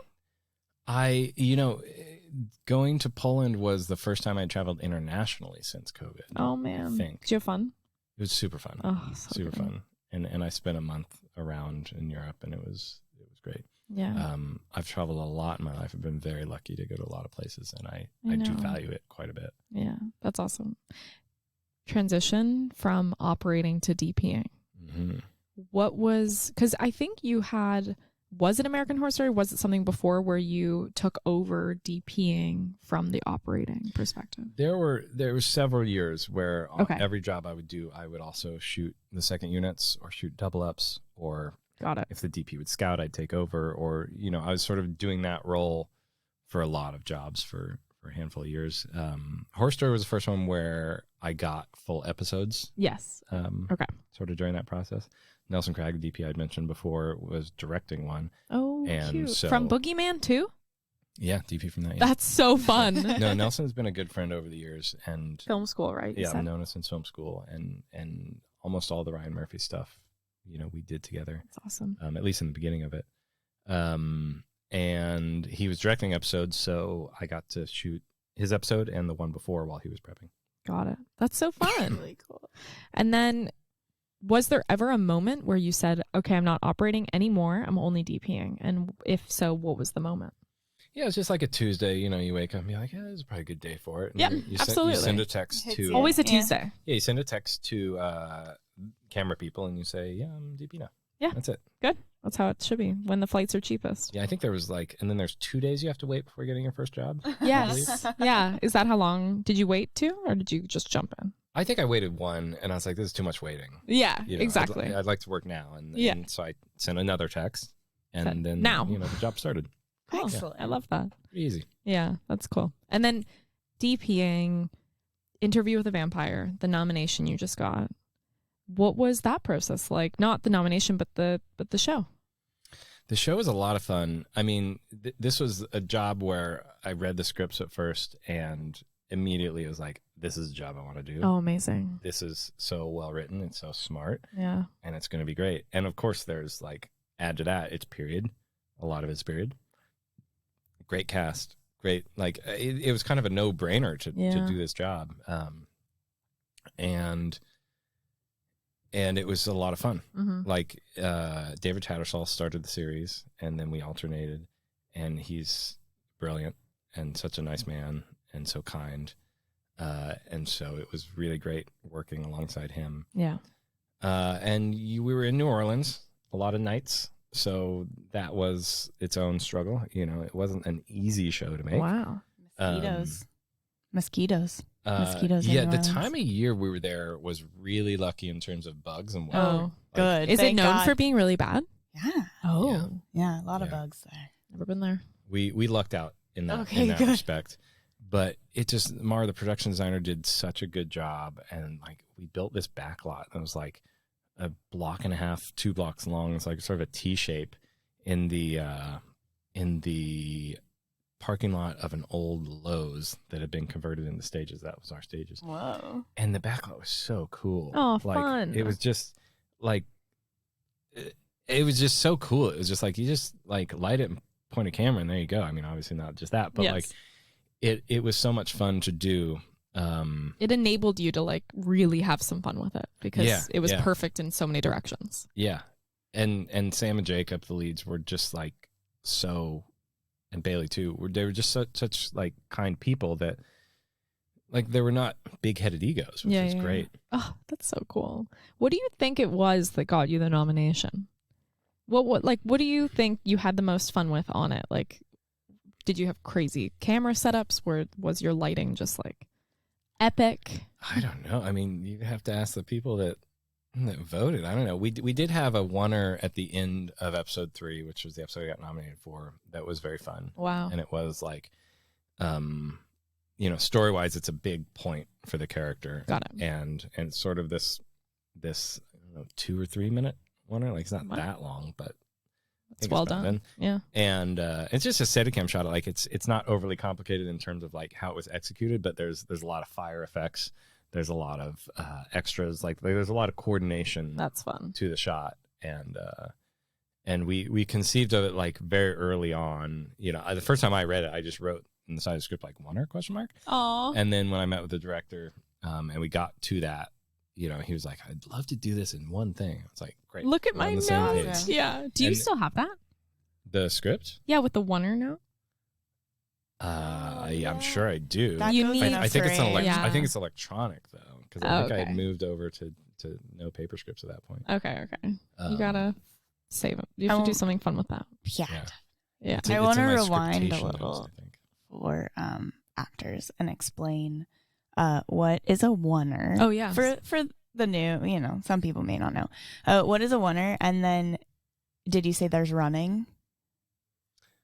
Going to Poland was the first time I traveled internationally since COVID. Oh man. I think. Did you have fun? It was super fun. Oh, so super fun. And I spent a month around in Europe, and it was great. Yeah. I've traveled a lot in my life. I've been very lucky to go to a lot of places, and I do value it quite a bit. Yeah, that's awesome. Transition from operating to DPing. Mm-hmm. What was, because I think you had, was it American Horror Story? Was it something before where you took over DPing from the operating perspective? There were several years where on every job I would do, I would also shoot the second units or shoot double ups or Got it. if the DP would scout, I'd take over, or I was sort of doing that role for a lot of jobs for a handful of years. Horror Story was the first one where I got full episodes. Yes. Okay. Sort of during that process. Nelson Craig, the DP I'd mentioned before, was directing one. Oh, and cute. So, from Boogeyman too? Yeah, DP from that. Yeah. That's so fun. No, Nelson's been a good friend over the years, and film school, right? Yeah, I've known us since film school, and almost all the Ryan Murphy stuff, we did together. That's awesome. At least in the beginning of it. And he was directing episodes, so I got to shoot his episode and the one before while he was prepping. Got it. That's so fun. Really cool. And then, was there ever a moment where you said, okay, I'm not operating anymore, I'm only DPing? And if so, what was the moment? Yeah, it's just like a Tuesday, you wake up and be like, yeah, this is probably a good day for it. And yeah, you absolutely. You send a text to... Always a Tuesday. Yeah, you send a text to camera people and you say, yeah, I'm DP now. Yeah. That's it. Good. That's how it should be when the flights are cheapest. Yeah, I think there was and then there's 2 days you have to wait before getting your first job. Yes. Yeah. Is that how long? Did you wait 2 or did you just jump in? I think I waited 1 and I was like, this is too much waiting. Yeah, exactly. I'd like to work now. And so I sent another text and then now. The job started. Cool. Excellent. I love that. Pretty easy. Yeah, that's cool. And then DPing, Interview with a Vampire, the nomination you just got. What was that process like? Not the nomination, but the show. The show was a lot of fun. I mean, this was a job where I read the scripts at first and immediately it was like, this is a job I want to do. Oh, amazing. This is so well written. It's so smart. Yeah. And it's going to be great. And of course, there's add to that, it's period. A lot of it's period. Great cast. Great. It was kind of a no-brainer to do this job. And it was a lot of fun. Mm-hmm. David Tattersall started the series and then we alternated, and he's brilliant and such a nice man and so kind. And so it was really great working alongside him. Yeah. And we were in New Orleans a lot of nights. So that was its own struggle. It wasn't an easy show to make. Wow. Mosquitoes. Yeah, the time of year we were there was really lucky in terms of bugs and weather. Oh, good. Is it known for being really bad? Yeah. Oh. Yeah, a lot of bugs there. Never been there. We lucked out in that respect. But it just, Mara, the production designer, did such a good job. And we built this back lot that was a block and a half, 2 blocks long. It's sort of a T shape in the parking lot of an old Lowe's that had been converted into stages. That was our stages. Whoa. And the back lot was so cool. Oh, fun. It was just it was just so cool. It was just you just light it and point a camera and there you go. I mean, obviously not just that, but yes. It was so much fun to do. It enabled you to really have some fun with it because it was perfect in so many directions. Yeah. And Sam and Jacob, the leads, were just so, and Bailey too, they were just such kind people that they were not big-headed egos, which is great. Oh, that's so cool. What do you think it was that got you the nomination? What do you think you had the most fun with on it? Did you have crazy camera setups? Was your lighting just epic? I don't know. I mean, you have to ask the people that voted. I don't know. We did have a oner at the end of episode 3, which was the episode I got nominated for. That was very fun. Wow. And it was story-wise, it's a big point for the character. Got it. And it's sort of this I don't know, 2 or 3 minute oner. It's not that long, but it's well done. Yeah. And it's just a Steadicam shot. It's not overly complicated in terms of how it was executed, but there's a lot of fire effects. There's a lot of extras. There's a lot of coordination. That's fun. To the shot. And we conceived of it very early on. The first time I read it, I just wrote in the side of the script oner ? Aww. And then when I met with the director, and we got to that, he was like, I'd love to do this in one thing. It's great. Look at my note. Yeah. Do you still have that? The script? Yeah, with the oner note. Yeah, I'm sure I do. I think it's electronic though, because I think I had moved over to no paper scripts at that point. Okay. You gotta save them. You have to do something fun with that. Yeah. I want to rewind a little for actors and explain what is a oner. Oh yeah. For the new, some people may not know. What is a oner, and then did you say there's running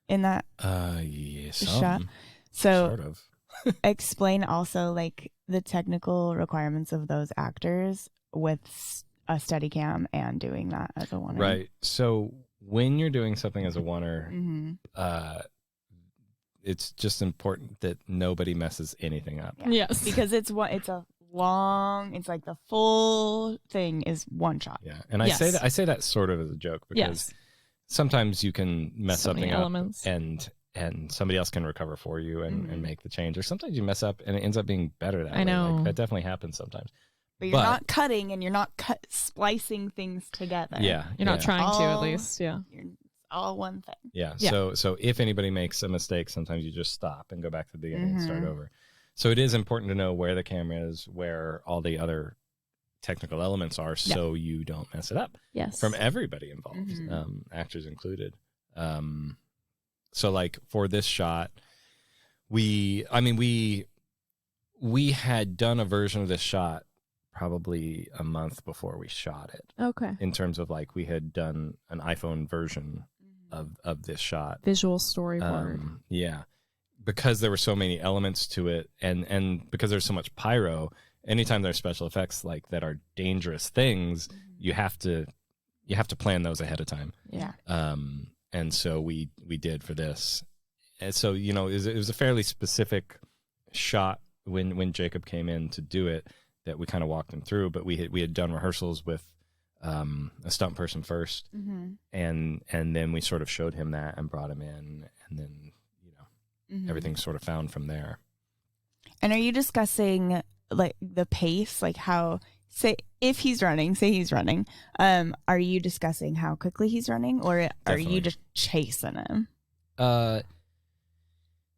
in that Yeah, shot? So sort of. explain also like the technical requirements of those actors with a Steadicam and doing that as a oner. Right. So when you're doing something as a oner, it's just important that nobody messes anything up. Yeah. Yes, because it's like the full thing is one shot. Yeah, and I say that sort of as a joke because sometimes you can mess something up and somebody else can recover for you and make the change, or sometimes you mess up and it ends up being better that way. I know. Like, that definitely happens sometimes. But you're not cutting and you're not splicing things together. Yeah. You're not trying to, at least. Yeah. It's all one thing. Yeah. So if anybody makes a mistake, sometimes you just stop and go back to the beginning and start over. So it is important to know where the camera is, where all the other technical elements are, so you don't mess it up. Yes. From everybody involved, actors included. So like for this shot, we had done a version of this shot probably a month before we shot it. Okay. In terms of like, we had done an iPhone version of this shot. Visual storyboard. Yeah. Because there were so many elements to it, and because there's so much pyro, anytime there's special effects like that are dangerous things, you have to plan those ahead of time. Yeah. And so we did for this. And so, it was a fairly specific shot when Jacob came in to do it, that we kind of walked him through, but we had done rehearsals with a stunt person first, and then we sort of showed him that and brought him in, and then everything's sort of found from there. And are you discussing like the pace, like how, if he's running, are you discussing how quickly he's running, or are you just chasing him?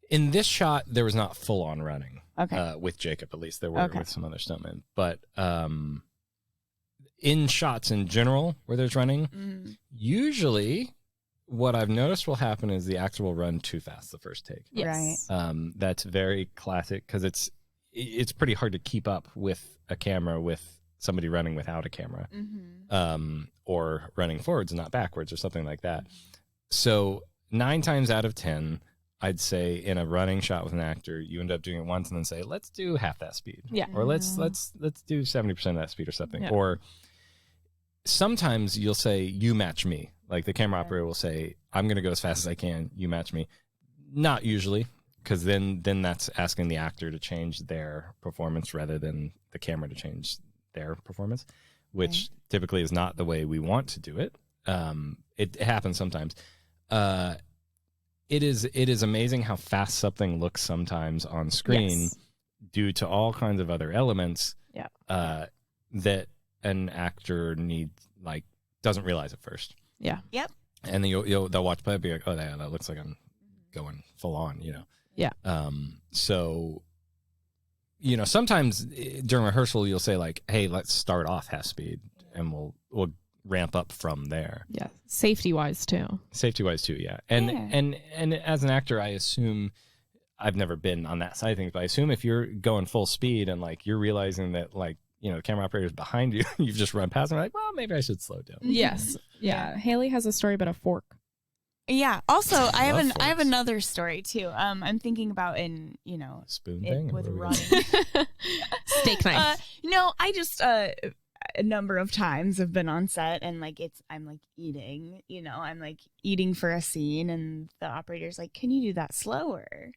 In this shot, there was not full on running. Okay. With Jacob, at least. There were with some other stuntmen. But in shots in general where there's running, usually what I've noticed will happen is the actor will run too fast the first take. Yes. Right. That's very classic, because it's pretty hard to keep up with a camera with somebody running without a camera, or running forwards and not backwards or something like that. So 9 times out of 10, I'd say in a running shot with an actor, you end up doing it once and then say, let's do half that speed. Yeah. Or let's do 70% of that speed or something. Yeah. Or sometimes you'll say, you match me. Like the camera operator will say, I'm going to go as fast as I can. You match me. Not usually, because then that's asking the actor to change their performance rather than the camera to change their performance, which typically is not the way we want to do it. It happens sometimes. It is amazing how fast something looks sometimes on screen due to all kinds of other elements that an actor doesn't realize at first. Yeah. Yep. And then they'll watch play and be like, oh, that looks like I'm going full on, Yeah. So, sometimes during rehearsal you'll say like, hey, let's start off half speed and we'll ramp up from there. Yeah. Safety wise too, yeah. And as an actor, I assume, I've never been on that side of things, but I assume if you're going full speed and like you're realizing that like, the camera operator's behind you, you've just run past them, like, well, maybe I should slow down. Yes. Yeah. Haley has a story about a fork. Yeah. Also, I have another story too. I'm thinking about in spoon thing with running steak knife. No, I just a number of times have been on set and like I'm like eating, I'm like eating for a scene and the operator's like, can you do that slower?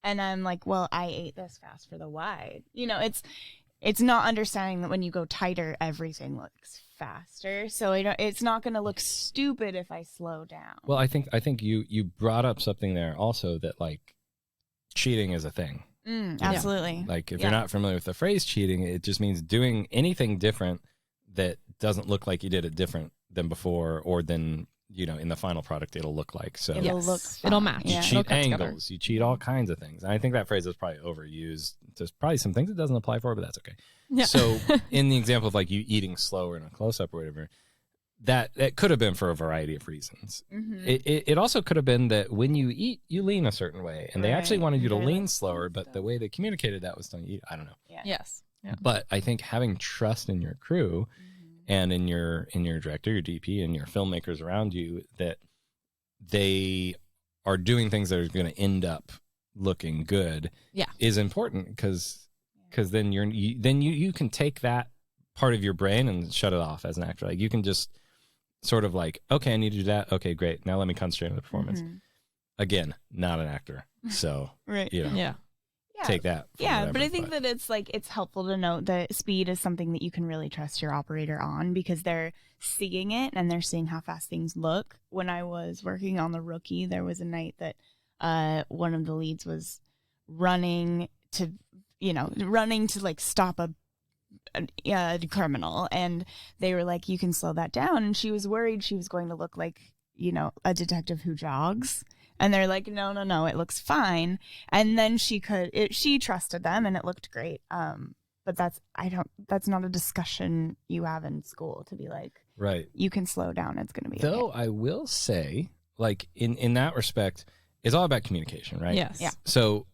And I'm like, well, I ate this fast for the wide. It's not understanding that when you go tighter, everything looks faster. So it's not going to look stupid if I slow down. Well, I think you brought up something there also, that like cheating is a thing. Absolutely. Like if you're not familiar with the phrase cheating, it just means doing anything different that doesn't look like you did it different than before, or than in the final product it'll look like. So it'll match. You cheat angles, you cheat all kinds of things. And I think that phrase is probably overused. There's probably some things it doesn't apply for, but that's okay. Yeah. So in the example of like you eating slower in a close-up or whatever, that could have been for a variety of reasons. It also could have been that when you eat, you lean a certain way, and they actually wanted you to lean slower, but the way they communicated that was to eat. I don't know. Yeah. Yes. Yeah. But I think having trust in your crew and in your director, your DP, and your filmmakers around you, that they are doing things that are going to end up looking good is important, because then you can take that part of your brain and shut it off as an actor. Like, you can just sort of like, okay, I need to do that. Okay, great. Now let me concentrate on the performance. Again, not an actor. So, take that. But I think that it's helpful to note that speed is something that you can really trust your operator on, because they're seeing it and they're seeing how fast things look. When I was working on The Rookie, there was a night that one of the leads was running to like stop a criminal, and they were like, you can slow that down, and she was worried she was going to look like, a detective who jogs, and they're like, no, it looks fine. And then she trusted them, and it looked great. But that's not a discussion you have in school, to be like, right, you can slow down, it's going to be though okay. I will say, like, in that respect, it's all about communication, right? Yes. Yeah. So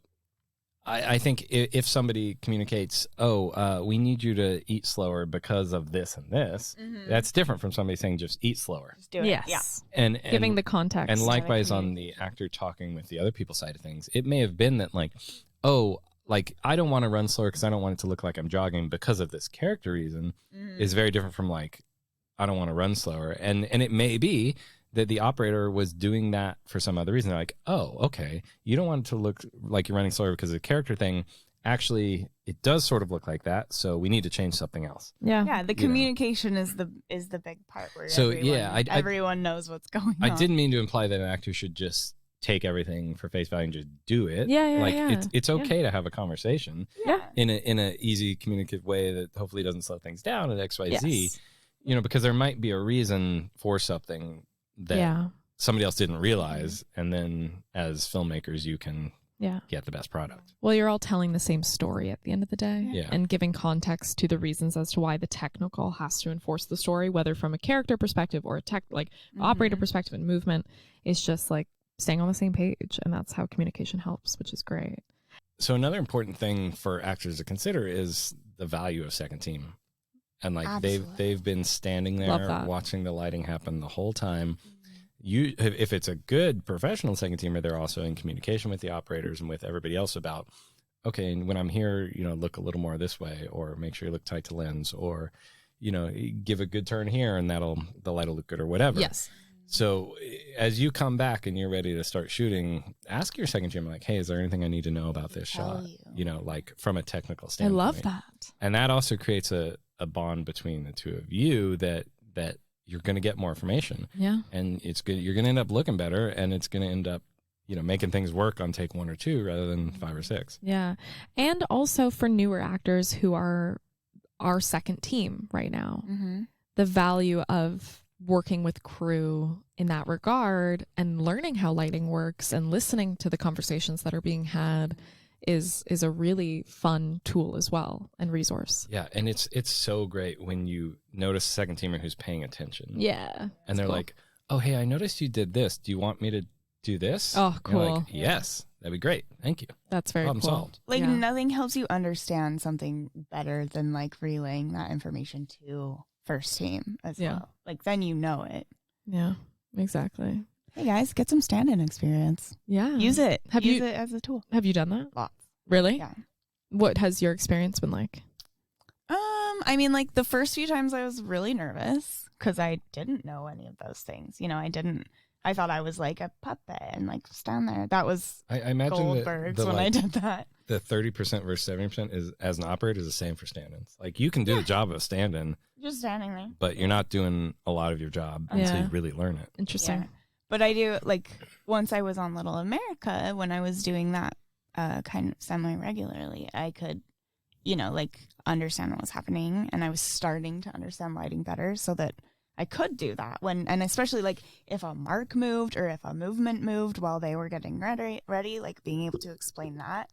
I think if somebody communicates, we need you to eat slower because of this and this, that's different from somebody saying just eat slower. Just do it. Yes. Yeah. And giving the context. And likewise on the actor talking with the other people's side of things, it may have been that like, I don't want to run slower because I don't want it to look like I'm jogging because of this character reason, is very different from like, I don't want to run slower. And it may be that the operator was doing that for some other reason. They're like, oh, okay, you don't want it to look like you're running slower because of the character thing. Actually, it does sort of look like that, so we need to change something else. Yeah. The communication is the big part where everyone knows what's going on. I didn't mean to imply that an actor should just take everything for face value and just do it. It's okay to have a conversation in a easy communicative way that hopefully doesn't slow things down at XYZ. Because there might be a reason for something that somebody else didn't realize, and then as filmmakers you can get the best product. Well, you're all telling the same story at the end of the day, and giving context to the reasons as to why the technical has to enforce the story, whether from a character perspective or a operator perspective and movement. Is just like staying on the same page, and that's how communication helps, which is great. So another important thing for actors to consider is the value of second team. And like they've been standing there watching the lighting happen the whole time. If it's a good professional second teamer, they're also in communication with the operators and with everybody else about, okay, when I'm here, look a little more this way, or make sure you look tight to lens, or give a good turn here and the light will look good, or whatever. Yes. So as you come back and you're ready to start shooting, ask your second teamer, like, hey, is there anything I need to know about this shot? Like from a technical standpoint. I love that. And that also creates a bond between the two of you that you're going to get more information. Yeah. And it's good. You're going to end up looking better, and it's going to end up, making things work on take 1 or 2 rather than 5 or 6. Yeah. And also for newer actors who are our second team right now, the value of working with crew in that regard and learning how lighting works and listening to the conversations that are being had is a really fun tool as well, and resource. Yeah, and it's so great when you notice a second teamer who's paying attention. Yeah. And they're like, oh, hey, I noticed you did this. Do you want me to do this? Oh, cool. Like, yes, that'd be great. Thank you. That's very Problem cool. solved. Like nothing helps you understand something better than like relaying that information to first team as well. Like then you know it. Yeah, exactly. Hey guys, get some stand-in experience. Yeah. Use it. Use it as a tool. Have you done that? Lots. Really? Yeah. What has your experience been like? I mean, like the first few times I was really nervous because I didn't know any of those things. I thought I was like a puppet and like stand there. That was I imagine Goldberg's when I did that. The 30% versus 70% is, as an operator, is the same for stand-ins. Like you can do the job of a stand-in. Just standing there. But you're not doing a lot of your job until you really learn it. Interesting. Yeah. But I do, like, once I was on Little America, when I was doing that kind of semi-regularly, I could, understand what was happening. And I was starting to understand lighting better so that I could do that. And especially, like, if a mark moved or if a movement moved while they were getting ready, like, being able to explain that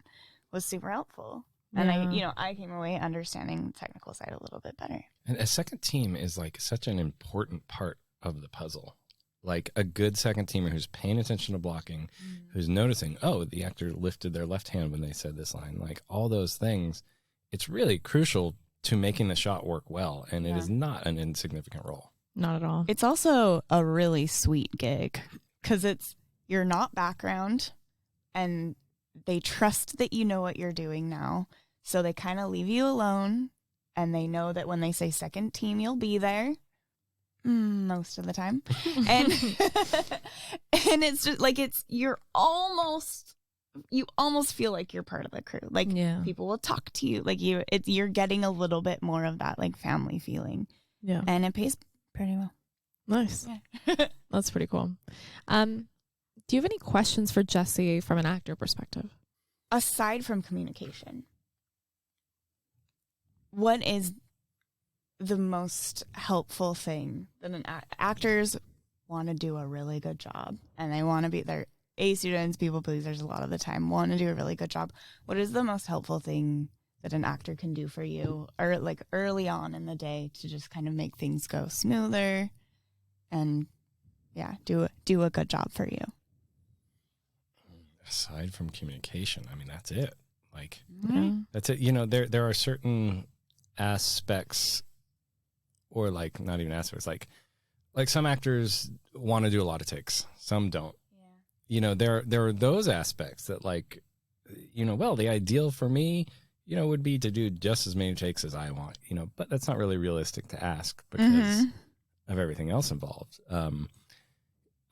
was super helpful. And I came away understanding the technical side a little bit better. And a second team is, like, such an important part of the puzzle. Like a good second teamer who's paying attention to blocking, who's noticing, oh, the actor lifted their left hand when they said this line, like all those things. It's really crucial to making the shot work well. And it is not an insignificant role. Not at all. It's also a really sweet gig because you're not background and they trust that you know what you're doing now. So they kind of leave you alone and they know that when they say second team, you'll be there most of the time. And and it's just like you almost feel like you're part of the crew. Like people will talk to you. Like you're getting a little bit more of that like family feeling. Yeah. And it pays pretty well. Nice. Yeah. That's pretty cool. Do you have any questions for Jesse from an actor perspective? Aside from communication, what is the most helpful thing that actors want to do a really good job and they want to be their A students, people pleasers a lot of the time want to do a really good job. What is the most helpful thing that an actor can do for you or like early on in the day to just kind of make things go smoother and do a good job for you? Aside from communication, I mean, that's it. Like, That's it. You know, there are certain aspects, or like not even aspects, like some actors want to do a lot of takes, some don't. Yeah. You know, there are those aspects that like, you know, well, the ideal for me, you know, would be to do just as many takes as I want, you know, but that's not really realistic to ask because of everything else involved.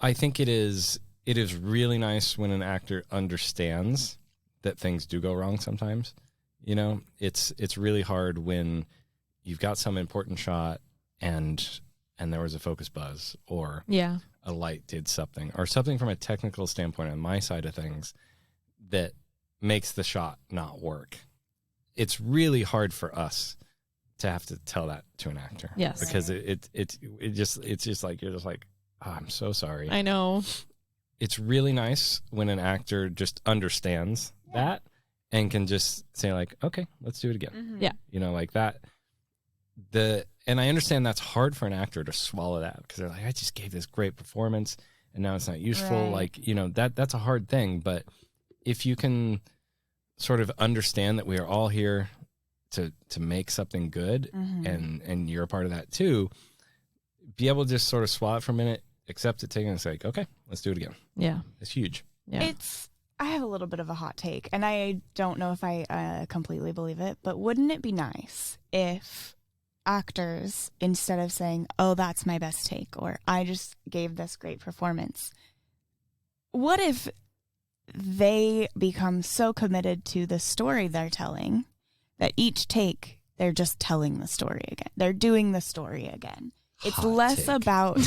I think it is really nice when an actor understands that things do go wrong sometimes. You know, it's really hard when you've got some important shot and there was a focus buzz or a light did something or something from a technical standpoint on my side of things that makes the shot not work. It's really hard for us to have to tell that to an actor. Yes. Because it's just like, you're just like, oh, I'm so sorry. I know. It's really nice when an actor just understands that and can just say like, okay, let's do it again. Mm-hmm. Yeah. You know, like that. And I understand that's hard for an actor to swallow that because they're like, I just gave this great performance and now it's not useful. Right. Like, you know, that's a hard thing. But if you can sort of understand that we are all here to make something good and you're a part of that too, be able to just sort of swallow it for a minute, accept it, take it, and say, like, okay, let's do it again. Yeah. It's huge. Yeah. I have a little bit of a hot take, and I don't know if I completely believe it, but wouldn't it be nice if actors, instead of saying, oh, that's my best take, or I just gave this great performance, what if they become so committed to the story they're telling that each take, they're just telling the story again. They're doing the story again. It's less about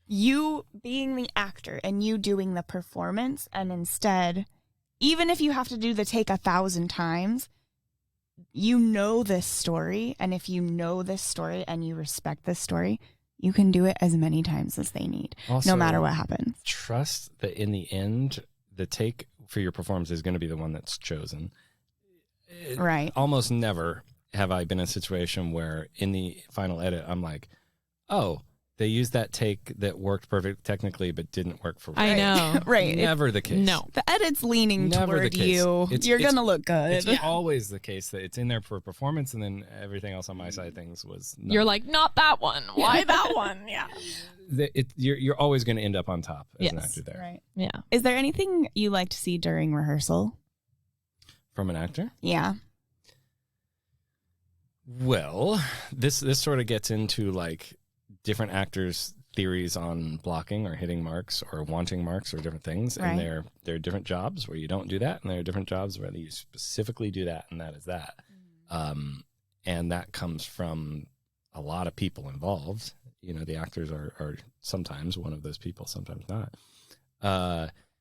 you being the actor and you doing the performance, and instead, even if you have to do the take 1,000 times, you know this story, and if you know this story and you respect this story, you can do it as many times as they need, also, no matter what happens. Trust that in the end, the take for your performance is going to be the one that's chosen. Right. Almost never have I been in a situation where in the final edit, I'm like, oh, they used that take that worked perfect technically, but didn't work for me. I know. Right. Never the case. No. The edit's leaning toward you. You're going to look good. It's always the case that it's in there for performance, and then everything else on my side of things was not. You're like, not that one. Why that one? Yeah. You're always going to end up on top as an actor there. Right. Yeah. Is there anything you like to see during rehearsal? From an actor? Yeah. Well, this sort of gets into like different actors' theories on blocking or hitting marks or wanting marks or different things. Right. And there are different jobs where you don't do that, and there are different jobs where you specifically do that, and that is that. And that comes from a lot of people involved. You know, the actors are sometimes one of those people, sometimes not.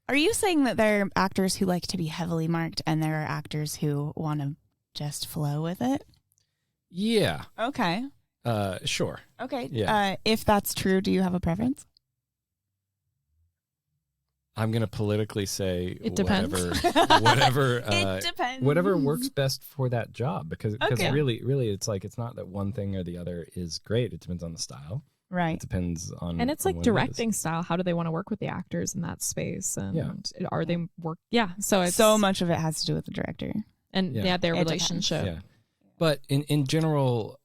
Are you saying that there are actors who like to be heavily marked and there are actors who want to just flow with it? Yeah. Okay. Sure. Okay. Yeah. If that's true, do you have a preference? I'm going to politically say it depends. whatever It depends. Whatever works best for that job, because really it's like, it's not that one thing or the other is great. It depends on the style. Right. It depends on, and it's like directing style. How do they want to work with the actors in that space? And are they work? Yeah. So it's so much of it has to do with the director. and their relationship. Yeah. But in general,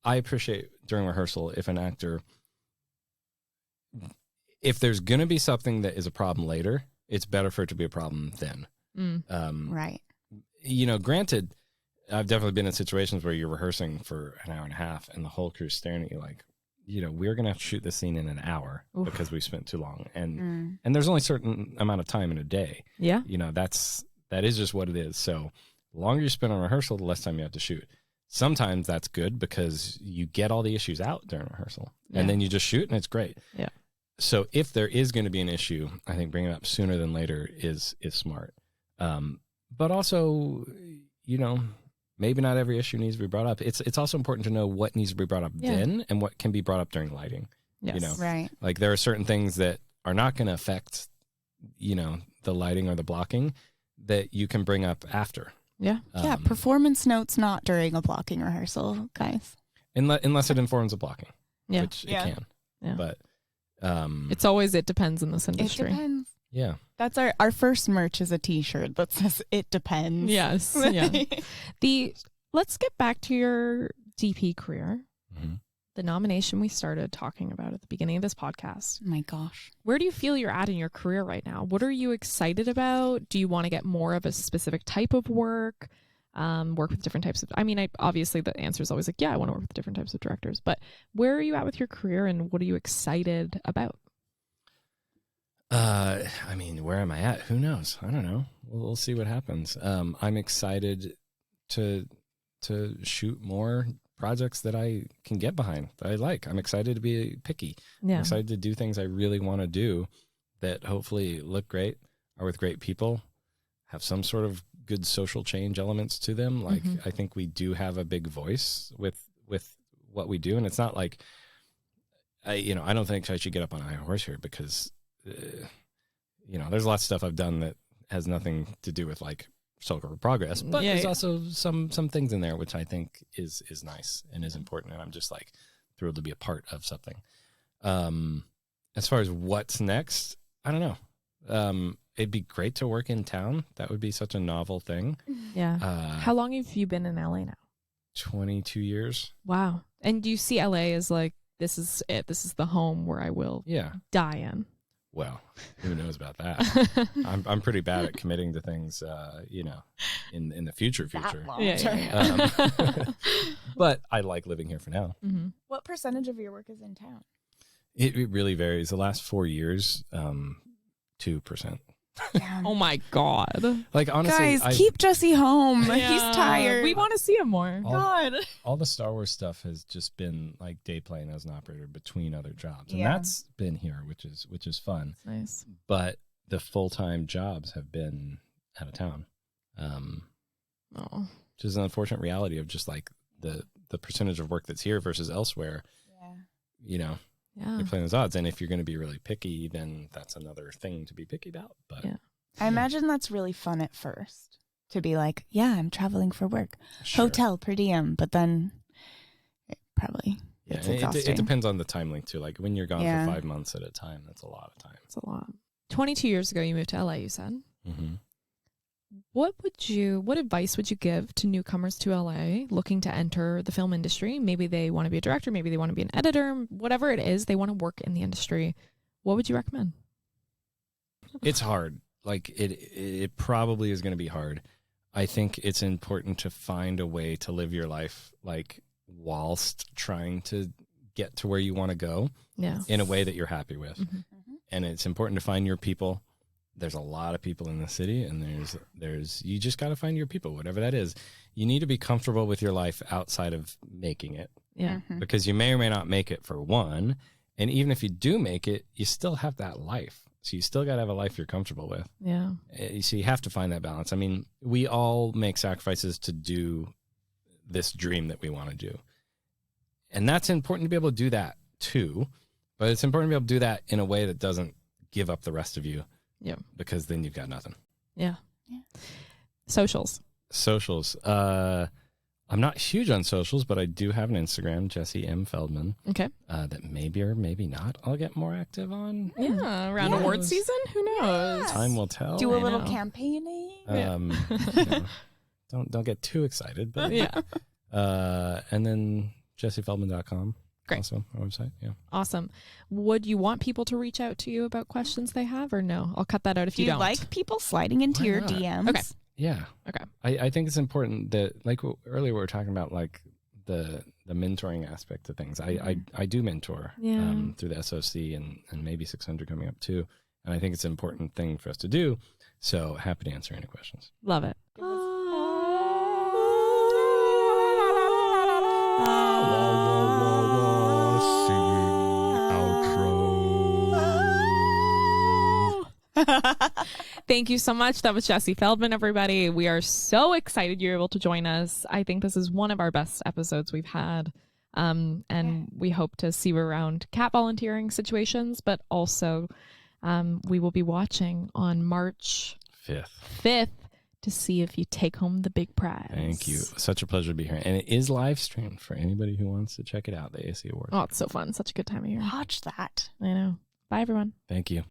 I appreciate during rehearsal if an actor, if there's going to be something that is a problem later, it's better for it to be a problem then. Right. Granted, I've definitely been in situations where you're rehearsing for an hour and a half and the whole crew's staring at you like, we're going to have to shoot this scene in an hour because we spent too long. And there's only a certain amount of time in a day. Yeah. That is just what it is. So the longer you spend on rehearsal, the less time you have to shoot. Sometimes that's good because you get all the issues out during rehearsal and then you just shoot and it's great. Yeah. So if there is going to be an issue, I think bringing it up sooner than later is smart. But also, maybe not every issue needs to be brought up. It's also important to know what needs to be brought up then and what can be brought up during lighting. Yes. Right. Like there are certain things that are not going to affect, the lighting or the blocking that you can bring up after. Yeah. Performance notes not during a blocking rehearsal, guys. Unless it informs the blocking, which it can. Yeah. But it depends in this industry. It depends. Yeah. That's our first merch is a t-shirt that says it depends. Yes. Yeah. Let's get back to your DP career. Mm-hmm. The nomination we started talking about at the beginning of this podcast. Oh my gosh. Where do you feel you're at in your career right now? What are you excited about? Do you want to get more of a specific type of work? Work with different types of, obviously the answer is always like, I want to work with different types of directors, but where are you at with your career and what are you excited about? Where am I at? Who knows? I don't know. We'll see what happens. I'm excited to shoot more projects that I can get behind, that I like. I'm excited to be picky. Yeah. I'm excited to do things I really want to do that hopefully look great, are with great people, have some sort of good social change elements to them. Like, I think we do have a big voice with what we do. And it's not like, I don't think I should get up on a high horse here because, there's lots of stuff I've done that has nothing to do with like social progress, but there's also some things in there which I think is nice and is important, and I'm just like thrilled to be a part of something. As far as what's next, I don't know. It'd be great to work in town. That would be such a novel thing. Yeah. How long have you been in LA now? 22 years. Wow. And do you see LA as like, this is it? This is the home where I will die in? Well, who knows about that? I'm pretty bad at committing to things, in the future. But I like living here for now. Mm-hmm. What percentage of your work is in town? It really varies. The last 4 years, 2%. Oh my God. Like, honestly, guys, keep Jesse home. Yeah. He's tired. We want to see him more. All the Star Wars stuff has just been like day playing as an operator between other jobs. And Yeah. that's been here, which is fun. That's nice. But the full-time jobs have been out of town. Which is an unfortunate reality of just like the percentage of work that's here versus elsewhere. Yeah. You're playing those odds. And if you're going to be really picky, then that's another thing to be picky about. But I imagine that's really fun at first to be like, I'm traveling for work, sure. hotel per diem, but then it probably it's exhausting. It depends on the time link too. Like when you're gone for 5 months at a time, that's a lot of time. It's a lot. 22 years ago, you moved to LA, you said. Mm-hmm. What advice would you give to newcomers to LA looking to enter the film industry? Maybe they want to be a director, maybe they want to be an editor, whatever it is, they want to work in the industry. What would you recommend? It's hard. Like it probably is going to be hard. I think it's important to find a way to live your life like whilst trying to get to where you want to go in a way that you're happy with. Mm-hmm. And it's important to find your people. There's a lot of people in the city, and there's you just got to find your people, whatever that is. You need to be comfortable with your life outside of making it. Yeah. Mm-hmm. Because you may or may not make it for one. And even if you do make it, you still have that life. So you still got to have a life you're comfortable with. Yeah. So you have to find that balance. I mean, we all make sacrifices to do this dream that we want to do. And that's important to be able to do that too. But it's important to be able to do that in a way that doesn't give up the rest of you. Yeah. Because then you've got nothing. Yeah. Socials. I'm not huge on socials, but I do have an Instagram, Jesse M. Feldman. Okay. That maybe or maybe not I'll get more active on. Yeah. Around award season? Who knows? Time will tell. Do a little campaigning. don't get too excited, but yeah. And then jessefeldman.com. Great. Also our website. Yeah. Awesome. Would you want people to reach out to you about questions they have, or no? I'll cut that out if you don't. Do you like people sliding into your DMs? Okay. Yeah. Okay. I think it's important that, like earlier we were talking about, like the mentoring aspect of things. I do mentor through the SOC and maybe 600 coming up too. And I think it's an important thing for us to do. So happy to answer any questions. Love it. Thank you so much. That was Jesse Feldman, everybody. We are so excited you're able to join us. I think this is one of our best episodes we've had. We hope to see you around cat volunteering situations, but also we will be watching on March 5th to see if you take home the big prize. Thank you. Such a pleasure to be here. And it is live streamed for anybody who wants to check it out, the ASC Award. Oh, it's so fun. Such a good time of year. Watch that. I know. Bye, everyone. Thank you.